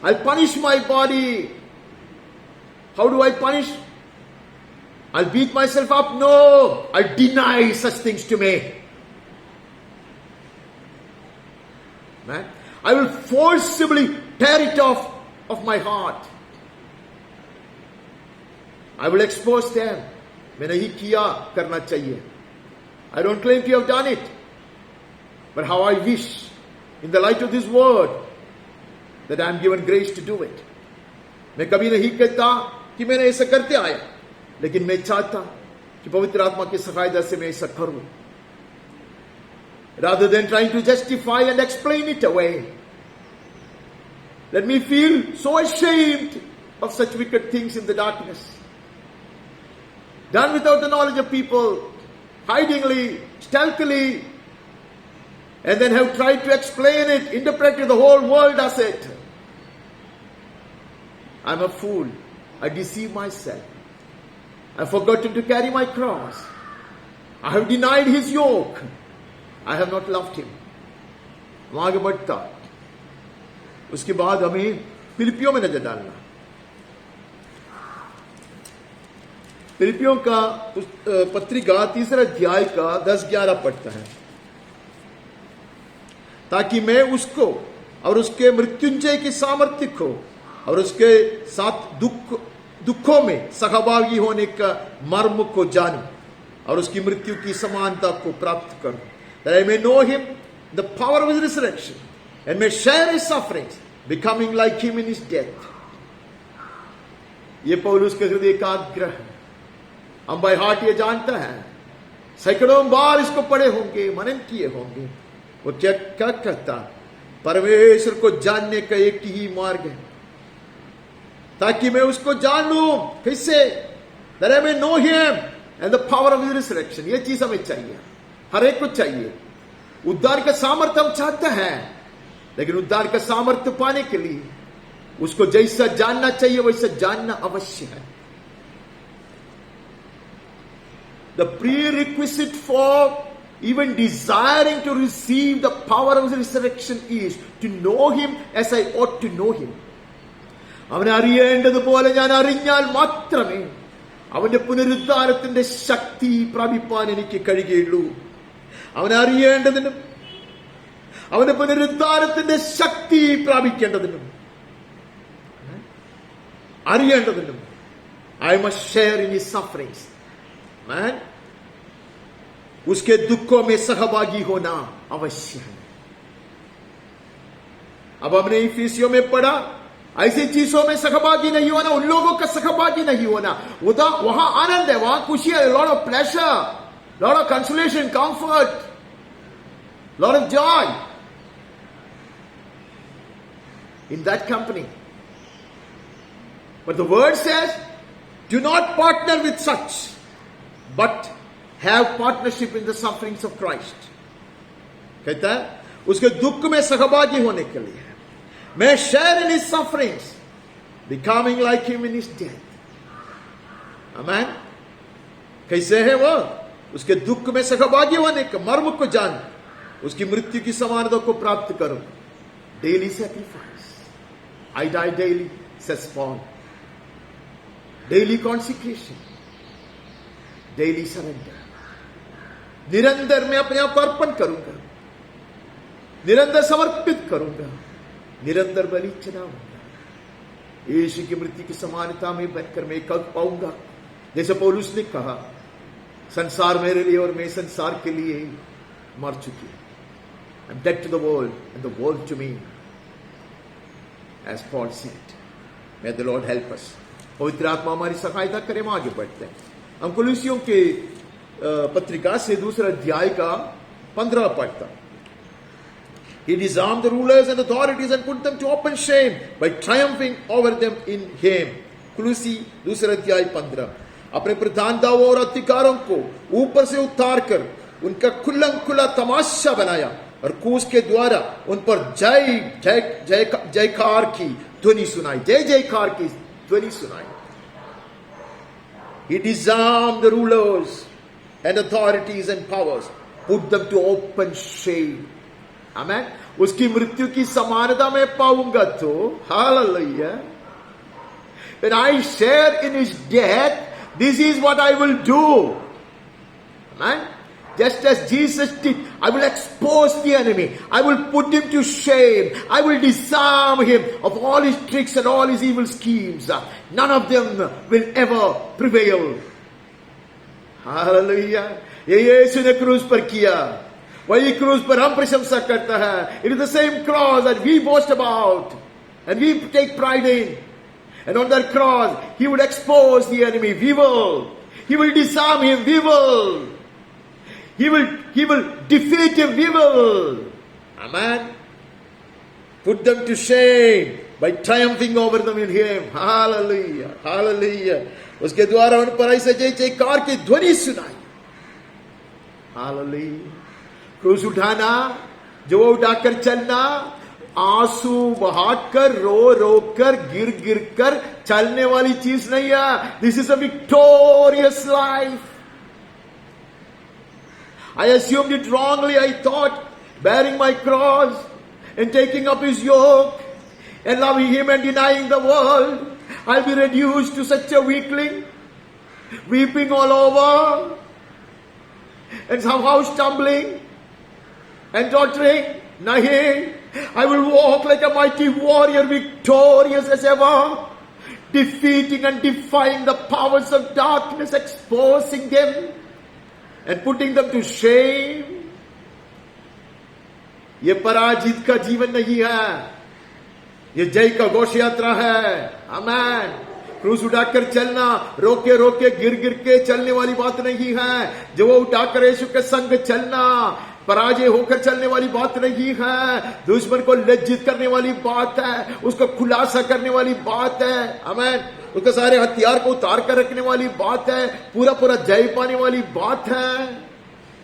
I'll punish my body. How do I punish? I'll beat myself up? No. I'll deny such things to me. Man, I will forcibly tear it off of my heart. I will expose them. मैं नहीं किया करना चाहिए. I don't claim to have done it. But how I wish, in the light of this word, that I am given grace to do it. मैं कभी नहीं कहता कि मैंने ऐसा करते आया, लेकिन मैं चाहता कि पवित्र आत्मा की सहायता से मैं ऐसा करूं. Rather than trying to justify and explain it away, let me feel so ashamed of such wicked things in the darkness, done without the knowledge of people, hidingly, stealthily, and then have tried to explain it, interpret it, the whole world does it. I'm a fool. I deceive myself. I've forgotten to carry my cross. I have denied his yoke. I have not loved him. वहां आगे बढ़ता. उसके बाद हमें फिलिपियों में नजर डालना. फिलिपियों का पत्रिका 3 अध्याय का 10-11 पढ़ता है. ताकि मैं उसको और उसके मृत्युंजय की सामर्थ्य को और उसके साथ दुखों में सहभागी होने का मर्म को जानूं और उसकी मृत्यु की समानता को प्राप्त करूं. That I may know him, the power of his resurrection, and may share his sufferings, becoming like him in his death. ये पौलुस के हृदय का आग्रह है. हम बाय हार्ट ये जानता है, सैकड़ों बार इसको पढ़े होंगे, मनन किए होंगे. वो क्या कहता? परमेश्वर को जानने का एक ही मार्ग है, ताकि मैं उसको जान लूं. किससे? That I may know him and the power of his resurrection. ये चीज हमें चाहिए, हर एक को चाहिए. उद्धार का सामर्थ्य हम चाहते हैं, लेकिन उद्धार का सामर्थ्य पाने के लिए उसको जैसा जानना चाहिए वैसा जानना अवश्य है. The prerequisite for even desiring to receive the power of his resurrection is to know him as I ought to know him. അവനെ അറിയേണ്ടതുപോലെ ഞാൻ അറിഞ്ഞാൽ മാത്രമേ അവന്റെ പുനരുദ്ധാരത്തിന്റെ ശക്തി പ്രാപിപ്പാൻ എനിക്ക് കഴിയുകയുള്ളൂ. അവനെ അറിയേണ്ടതിനും അവന്റെ പുനരുദ്ധാരത്തിന്റെ ശക്തി പ്രാപിക്കേണ്ടതിനും അറിയേണ്ടതിനും I must share in his sufferings. Man, उसके दुखों में सहभागी होना अवश्य है. अब हमने इफिसियों में पढ़ा, ऐसी चीजों में सहभागी नहीं होना, उन लोगों का सहभागी नहीं होना. वहां आनंद है, वहां खुशी है, lot of pleasure, lot of consolation, comfort, lot of joy in that company. But the word says, do not partner with such, but have partnership in the sufferings of Christ. कहता है उसके दुख में सहभागी होने के लिए, मैं share in his sufferings, becoming like him in his death. Amen. कैसे है वो? उसके दुख में सहभागी होने का मर्म को जान, उसकी मृत्यु की समानता को प्राप्त करो. Daily sacrifice. I die daily, says Paul. Daily consecration. Daily surrender. निरंतर मैं अपने आप को अर्पण करूंगा, निरंतर समर्पित करूंगा, निरंतर बलि चढ़ाऊंगा. यीशु की मृत्यु की समानता में बनकर मैं कब पाऊंगा? जैसे पौलुस ने कहा, संसार मेरे लिए और मैं संसार के लिए मर चुकी. I'm dead to the world and the world to me, as Paul said. May the Lord help us. पवित्र आत्मा हमारी सहायता करे. हम आगे बढ़ते हैं. हम कुलुसियों के पत्रिका से 2 अध्याय का 15 पढ़ता. He disarmed the rulers and authorities and put them to open shame by triumphing over them in him. कुलूसी 2:15. अपने प्रधानताओं और अधिकारों को ऊपर से उतार कर उनका खुल्लम खुला तमाशा बनाया और क्रूस के द्वारा उन पर जय जय जय जयकार की ध्वनि सुनाई, जय जयकार की ध्वनि सुनाई. He disarmed the rulers and authorities and powers, put them to open shame. Amen. उसकी मृत्यु की समानता मैं पाऊंगा तो, hallelujah. When I share in his death, this is what I will do. Amen. Just as Jesus did, I will expose the enemy. I will put him to shame. I will disarm him of all his tricks and all his evil schemes. None of them will ever prevail. Hallelujah. ये यीशु ने क्रूस पर किया, वही क्रूस पर हम प्रशंसा करता है. It is the same cross that we boast about and we take pride in. And on that cross, he would expose the enemy. We will. He will disarm him. We will. He will defeat him. We will. Amen. Put them to shame by triumphing over them in him. Hallelujah. Hallelujah. उसके द्वारा उन पर ऐसे जय जयकार की ध्वनि सुनाई. Hallelujah. क्रूस उठाना, जो उठाकर चलना, आंसू बहाकर, रो रो कर, गिर गिर कर चलने वाली चीज नहीं है. This is a victorious life. I assumed it wrongly. I thought bearing my cross and taking up his yoke and loving him and denying the world, I'll be reduced to such a weakling, weeping all over and somehow stumbling and tottering. Nahi, I will walk like a mighty warrior, victorious as ever, defeating and defying the powers of darkness, exposing them and putting them to shame. ये पराजित का जीवन नहीं है, ये जय का घोष यात्रा है. आमेन. क्रूस उठाकर चलना, रोके रोके गिर गिर के चलने वाली बात नहीं है. जो वो उठाकर यीशु के संग चलना, पराजय होकर चलने वाली बात नहीं है. दुश्मन को लज्जित करने वाली बात है, उसको खुलासा करने वाली बात है. आमेन. उसके सारे हथियार को उतार कर रखने वाली बात है, पूरा पूरा जय पाने वाली बात है.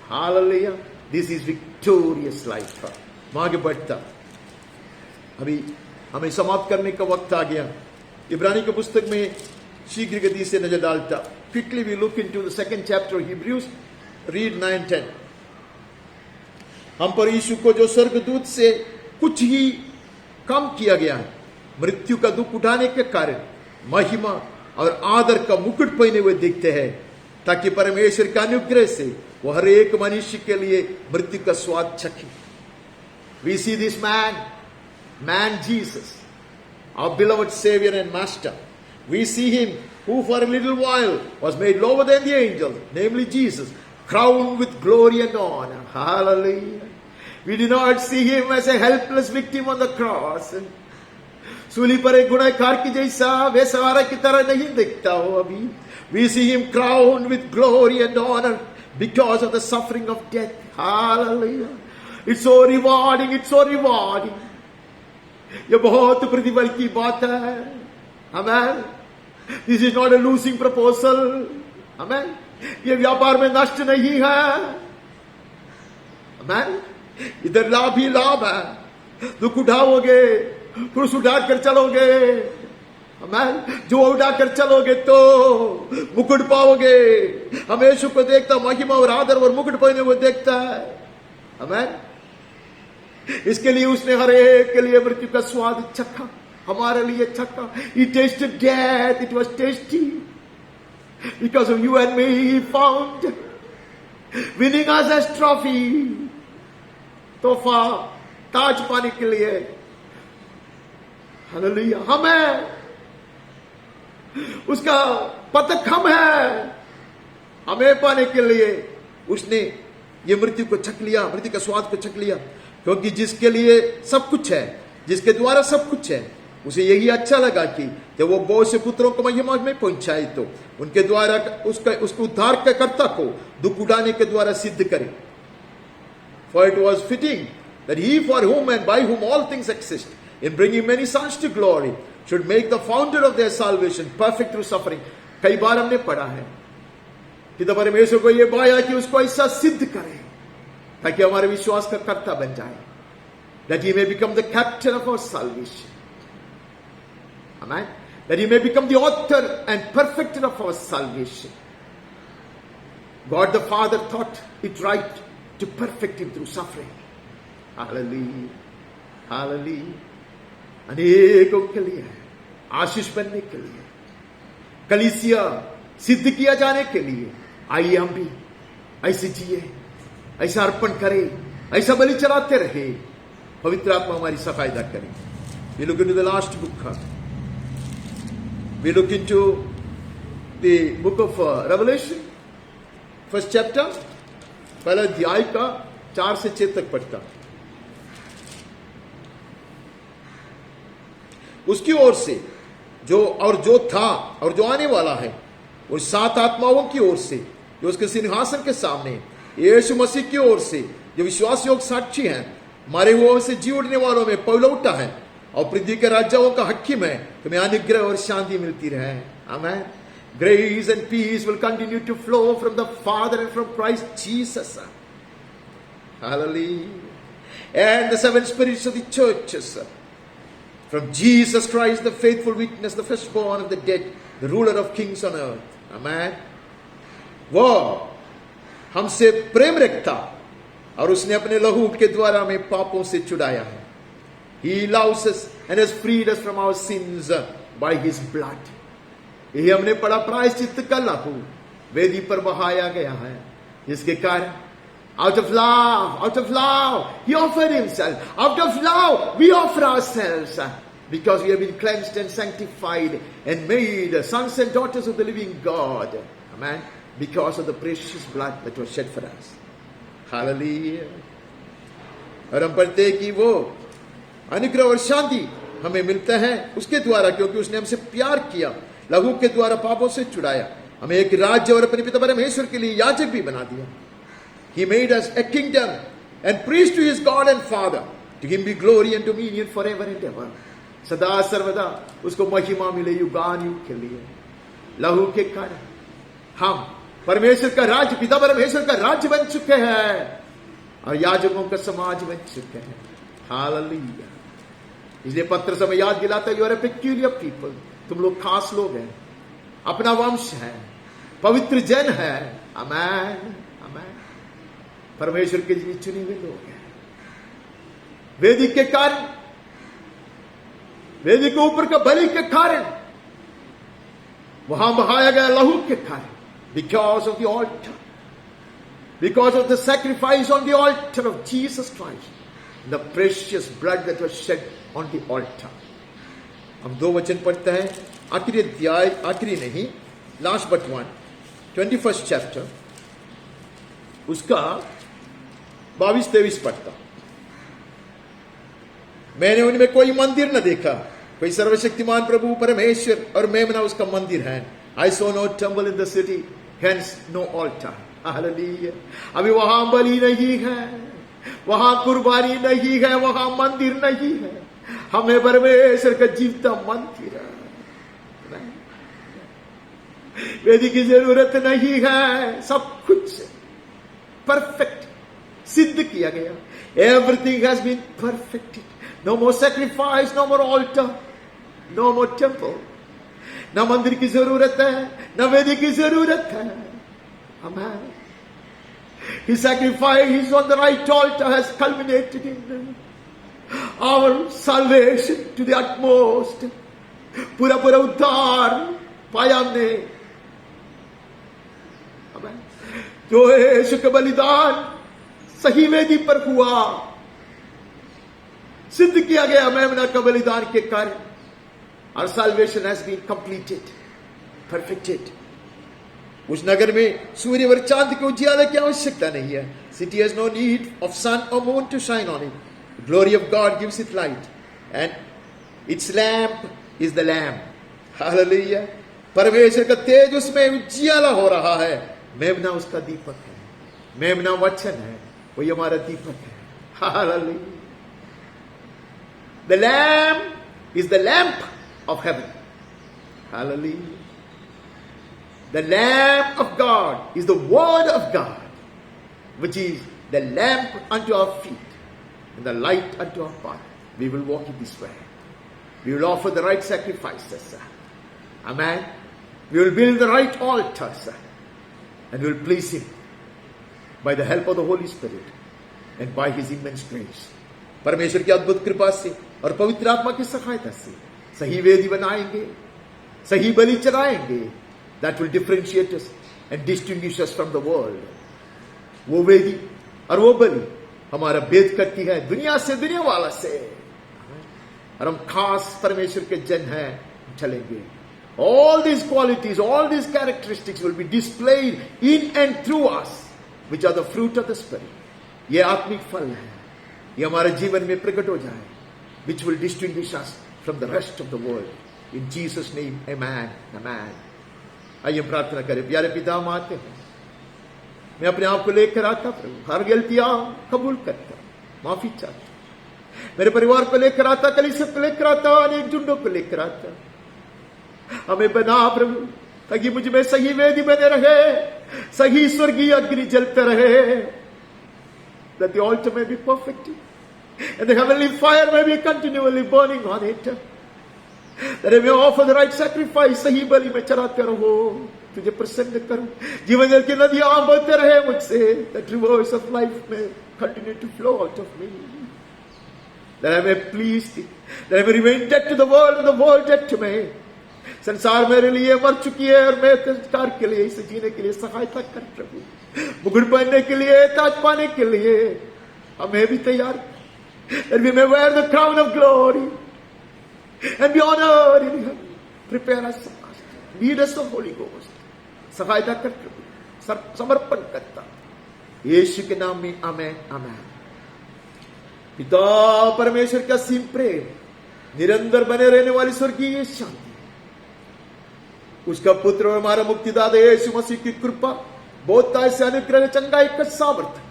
Hallelujah. This is victorious life. आगे बढ़ता, अभी हमें समाप्त करने का वक्त आ गया. इब्रानी की पुस्तक में शीघ्र गति से नजर डालता. Quickly we look into the second chapter of Hebrews. Read 9-10. हम पर यीशु को जो स्वर्गदूत से कुछ ही कम किया गया है, मृत्यु का दुख उठाने के कारण महिमा और आदर का मुकुट पहने हुए दिखते हैं, ताकि परमेश्वर के अनुग्रह से वो हर एक मनुष्य के लिए मृत्यु का स्वाद चखे. We see this man Jesus, our beloved Savior and Master. We see him who for a little while was made lower than the angels, namely Jesus, crowned with glory and honor. Hallelujah. We do not see him as a helpless victim on the cross. सूली पर एक गुनहगार की जैसा बेसहारा की तरह नहीं दिखता हो अभी. We see him crowned with glory and honor because of the suffering of death. Hallelujah. It's so rewarding. It's so rewarding. ये बहुत प्रतिफल की बात है. Amen. This is not a losing proposal. Amen. ये व्यापार में नष्ट नहीं है. Amen. इधर लाभ ही लाभ है. दुख उठाओगे, क्रूस उठाकर चलोगे. Amen. जो उठाकर चलोगे तो मुकुट पाओगे. हमेशा को देखता महिमा और आदर और मुकुट पहने हुए देखता है. Amen. इसके लिए उसने हर एक के लिए मृत्यु का स्वाद चखा, हमारे लिए चखा. He tasted death. It was tasty. Because of you and me, he found winning us as trophy. तोहफा, ताज पाने के लिए. हालेलुया. हमें उसका पदक हम है. हमें पाने के लिए उसने ये मृत्यु को चख लिया, मृत्यु का स्वाद को चख लिया. क्योंकि जिसके लिए सब कुछ है, जिसके द्वारा सब कुछ है, उसे यही अच्छा लगा कि जब वो बहुत से पुत्रों को महिमा में पहुंचाए तो उनके द्वारा उसको उद्धार के कर्ता को दुख उठाने के द्वारा सिद्ध करे. For it was fitting that he for whom and by whom all things exist, in bringing many sons to glory, should make the founder of their salvation perfect through suffering. कई बार हमने पढ़ा है कि तो परमेश्वर को यह बाया कि उसको ऐसा सिद्ध करे ताकि हमारे विश्वास का कर्ता बन जाए, that he may become the captain of our salvation. Amen. That he may become the author and perfecter of our salvation. God the Father thought it right to perfect him through suffering. Hallelujah. Hallelujah. अनेकों के लिए आशीष बनने के लिए, कलीसिया सिद्ध किया जाने के लिए, आइए हम भी ऐसे जिए, ऐसा अर्पण करें, ऐसा बलि चढ़ाते रहे। पवित्र आत्मा हमारी सहायता करें। We look into the last book. We look into the book of Revelation, first chapter, पहला अध्याय का 4 से 6 तक पढ़ता। उसकी ओर से जो था और जो आने वाला है, और 7 आत्माओं की ओर से जो उसके सिंहासन के सामने, यीशु मसीह की ओर से जो विश्वास योग साक्षी हैं, मारे हुओं से जी उठने वालों में पलौटा है और पृथ्वी के राजाओं का हकीम है, तुम्हें अनुग्रह और शांति मिलती रहे। आमेन। Grace and peace will continue to flow from the Father and from Christ Jesus. Hallelujah. And the 7 spirits of the churches, from Jesus Christ, the faithful witness, the firstborn of the dead, the ruler of kings on earth. Amen. वो हमसे प्रेम रखता और उसने अपने लहू के द्वारा हमें पापों से छुड़ाया है। He loves us and has freed us from our sins by his blood. यही हमने पढ़ा, प्रायश्चित का लहू वेदी पर बहाया गया है, जिसके कारण out of love, he offered himself. Out of love, we offer ourselves, because we have been cleansed and sanctified and made sons and daughters of the living God. Amen. Because of the precious blood that was shed for us. Hallelujah. और हम पढ़ते हैं कि वो अनुग्रह और शांति हमें मिलता है उसके द्वारा, क्योंकि उसने हमसे प्यार किया, लहू के द्वारा पापों से छुड़ाया, हमें एक राज्य और अपने पिता परमेश्वर के लिए याजक भी बना दिया। He made us a kingdom and priest to his God and Father. To him be glory and dominion forever and ever. सदा सर्वदा उसको महिमा मिले युगान युग के लिए। लहू के कारण हम परमेश्वर का राज्य, पिता परमेश्वर का राज्य बन चुके हैं और याजकों का समाज बन चुके हैं। हालेलुया। इसलिए पत्र समय याद दिलाता है, you are a peculiar people, तुम लोग खास लोग हैं, अपना वंश है, पवित्र जन है। आमेन, आमेन। परमेश्वर के लिए चुने हुए लोग हैं। वेदी के कारण, वेदी के ऊपर का बलि के कारण, वहां बहाया गया लहू के कारण, because of the altar, because of the sacrifice on the altar of Jesus Christ, the precious blood that was shed on the altar. हम 2 वचन पढ़ते हैं, आखिरी अध्याय, आखिरी नहीं, last but one, 21st chapter, उसका 22-23 पढ़ता। मैंने उनमें कोई मंदिर न देखा, कोई सर्वशक्तिमान प्रभु परमेश्वर और मेमना उसका मंदिर है। I saw no temple in the city, hence no altar. Hallelujah. अभी वहां बलि नहीं है, वहां कुर्बानी नहीं है, वहां मंदिर नहीं है, हमें परमेश्वर का जीवता मंदिर है। वेदी की जरूरत नहीं है, सब कुछ परफेक्ट सिद्ध किया गया। Everything has been perfected. No more sacrifice, no more altar, no more temple. न मंदिर की जरूरत है, न वेदी की जरूरत है। Amen. His sacrifice on the right altar has culminated in our salvation to the utmost. पूरा पूरा उद्धार पाया हमने। Amen. जो यीशु का बलिदान सही वेदी पर हुआ, सिद्ध किया गया मेमना का बलिदान के कारण, our salvation has been completed, perfected. उस नगर में सूर्य और चांद के उजियाले की आवश्यकता नहीं है। City has no need of sun or moon to shine on it. The glory of God gives it light, and its lamp is the Lamb. Hallelujah. परमेश्वर का तेज उसमें उजियाला हो रहा है। मेमना उसका दीपक है, मेमना वचन है, वही हमारा दीपक है। Hallelujah. The Lamb is the lamp of heaven. Hallelujah. The Lamb of God is the Word of God, which is the lamp unto our feet and the light unto our path. We will walk in this way. We will offer the right sacrifices. Amen. We will build the right altars and we will please Him by the help of the Holy Spirit and by His immense grace. परमेश्वर की अद्भुत कृपा से और पवित्र आत्मा की सहायता से सही वेदी बनाएंगे, सही बलि चढ़ाएंगे. That will differentiate us and distinguish us from the world. वो वेदी और वो बलि हमारा भेद करती है दुनिया से, दुनिया वाला से, और हम खास परमेश्वर के जन हैं, चलेंगे. All these qualities, all these characteristics will be displayed in and through us, which are the fruit of the Spirit. ये आत्मिक फल है, ये हमारे जीवन में प्रकट हो जाए, which will distinguish us from the rest of the world. In Jesus' name, amen, amen. आइए हम प्रार्थना करें. प्यारे पिता, हम आते हैं, मैं अपने आप को लेकर आता प्रभु, हर गलतियां कबूल करता, माफी चाहता, मेरे परिवार को लेकर आता, कलीसिया को लेकर आता, अनेक झुंडों को लेकर आता. हमें बना प्रभु ताकि मुझ में सही वेदी बने रहे, सही स्वर्गीय अग्नि जलते रहे, that the altar may be perfected and the heavenly fire may be continually burning on it, that I may offer the right sacrifice. सही बलि में चढ़ाते रहो, तुझे प्रसन्न करूं, जीवन जल की नदियां बहते रहे मुझसे, that rivers of life may continue to flow out of me, that I may please thee, that I may remain dead to the world and the world dead to me. संसार मेरे लिए मर चुकी है और मैं संस्कार के लिए, इसे जीने के लिए सहायता कर प्रभु. मुकुट पहनने के लिए, ताज पाने के लिए हमें भी तैयार, that we may wear the crown of glory and be honored in heaven. Prepare us, lead us the Holy Ghost. सहायता कर प्रभु, समर्पण करता, यीशु के नाम में आमेन, आमेन. पिता परमेश्वर का असीम प्रेम, निरंतर बने रहने वाली स्वर्गीय शांति, उसका पुत्र और हमारा मुक्तिदाता यीशु मसीह की कृपा, बोधता से अनुग्रह, चंगाई का सामर्थ्य,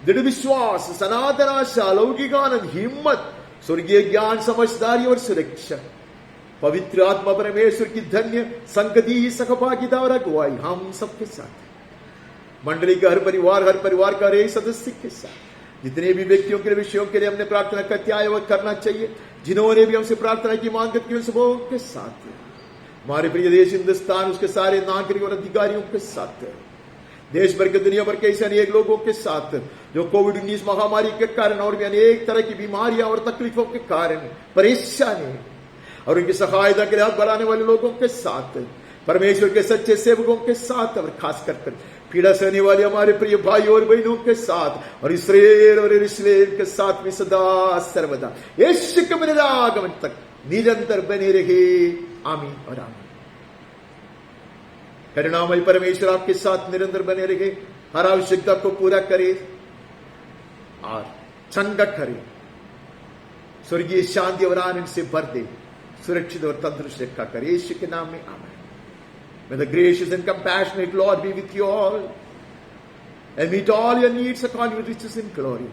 दृढ़ विश्वास, सनातन आशा, लौकिक आनंद, हिम्मत, स्वर्गीय ज्ञान, समझदारी और सुरक्षा, पवित्र आत्मा परमेश्वर की धन्य संगति, सहभागिता और अगुवाई हम सबके साथ, मंडली का हर परिवार का हर एक सदस्य के साथ, जितने भी व्यक्तियों के विषयों के लिए हमने प्रार्थना करते आए वह करना चाहिए, जिन्होंने भी हमसे प्रार्थना की मांग की, उन सबों के साथ, हमारे प्रिय देश हिंदुस्तान, उसके सारे नागरिक और अधिकारियों के साथ, देश भर के, दुनिया भर के ऐसे अनेक लोगों के साथ जो कोविड-19 महामारी के कारण और भी अनेक तरह की बीमारियां और तकलीफों के कारण परेशानी और उनकी सहायता के लिए हाथ बढ़ाने वाले लोगों के साथ, परमेश्वर के सच्चे सेवकों के साथ, और खास कर पीड़ा सहने वाले हमारे प्रिय भाई और बहनों के साथ, और इस्राएल और यरूशलेम के साथ भी सदा सर्वदा यीशु के मेरे आगमन तक निरंतर बने रहे. आमीन और आमीन. करुणामय परमेश्वर आपके साथ निरंतर बने रहे, हर आवश्यकता को पूरा करे और चंगा करे, स्वर्गीय शांति और आनंद से भर दे, सुरक्षित और तंदुरुस्त रखा करे, यीशु के नाम में आमीन. May the gracious and compassionate Lord be with you all and meet all your needs according to riches in glory.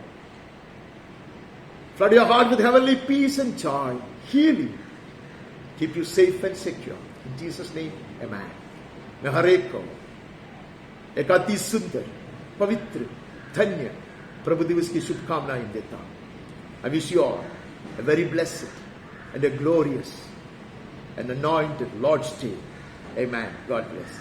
Flood your heart with heavenly peace and joy, healing, keep you safe and secure. In Jesus' name, amen. मैं हर एक को एक अति सुंदर, पवित्र, धन्य प्रभु दिवस की शुभकामनाएं देता हूं. I wish you all a very blessed and a glorious and anointed Lord's Day. Amen. God bless.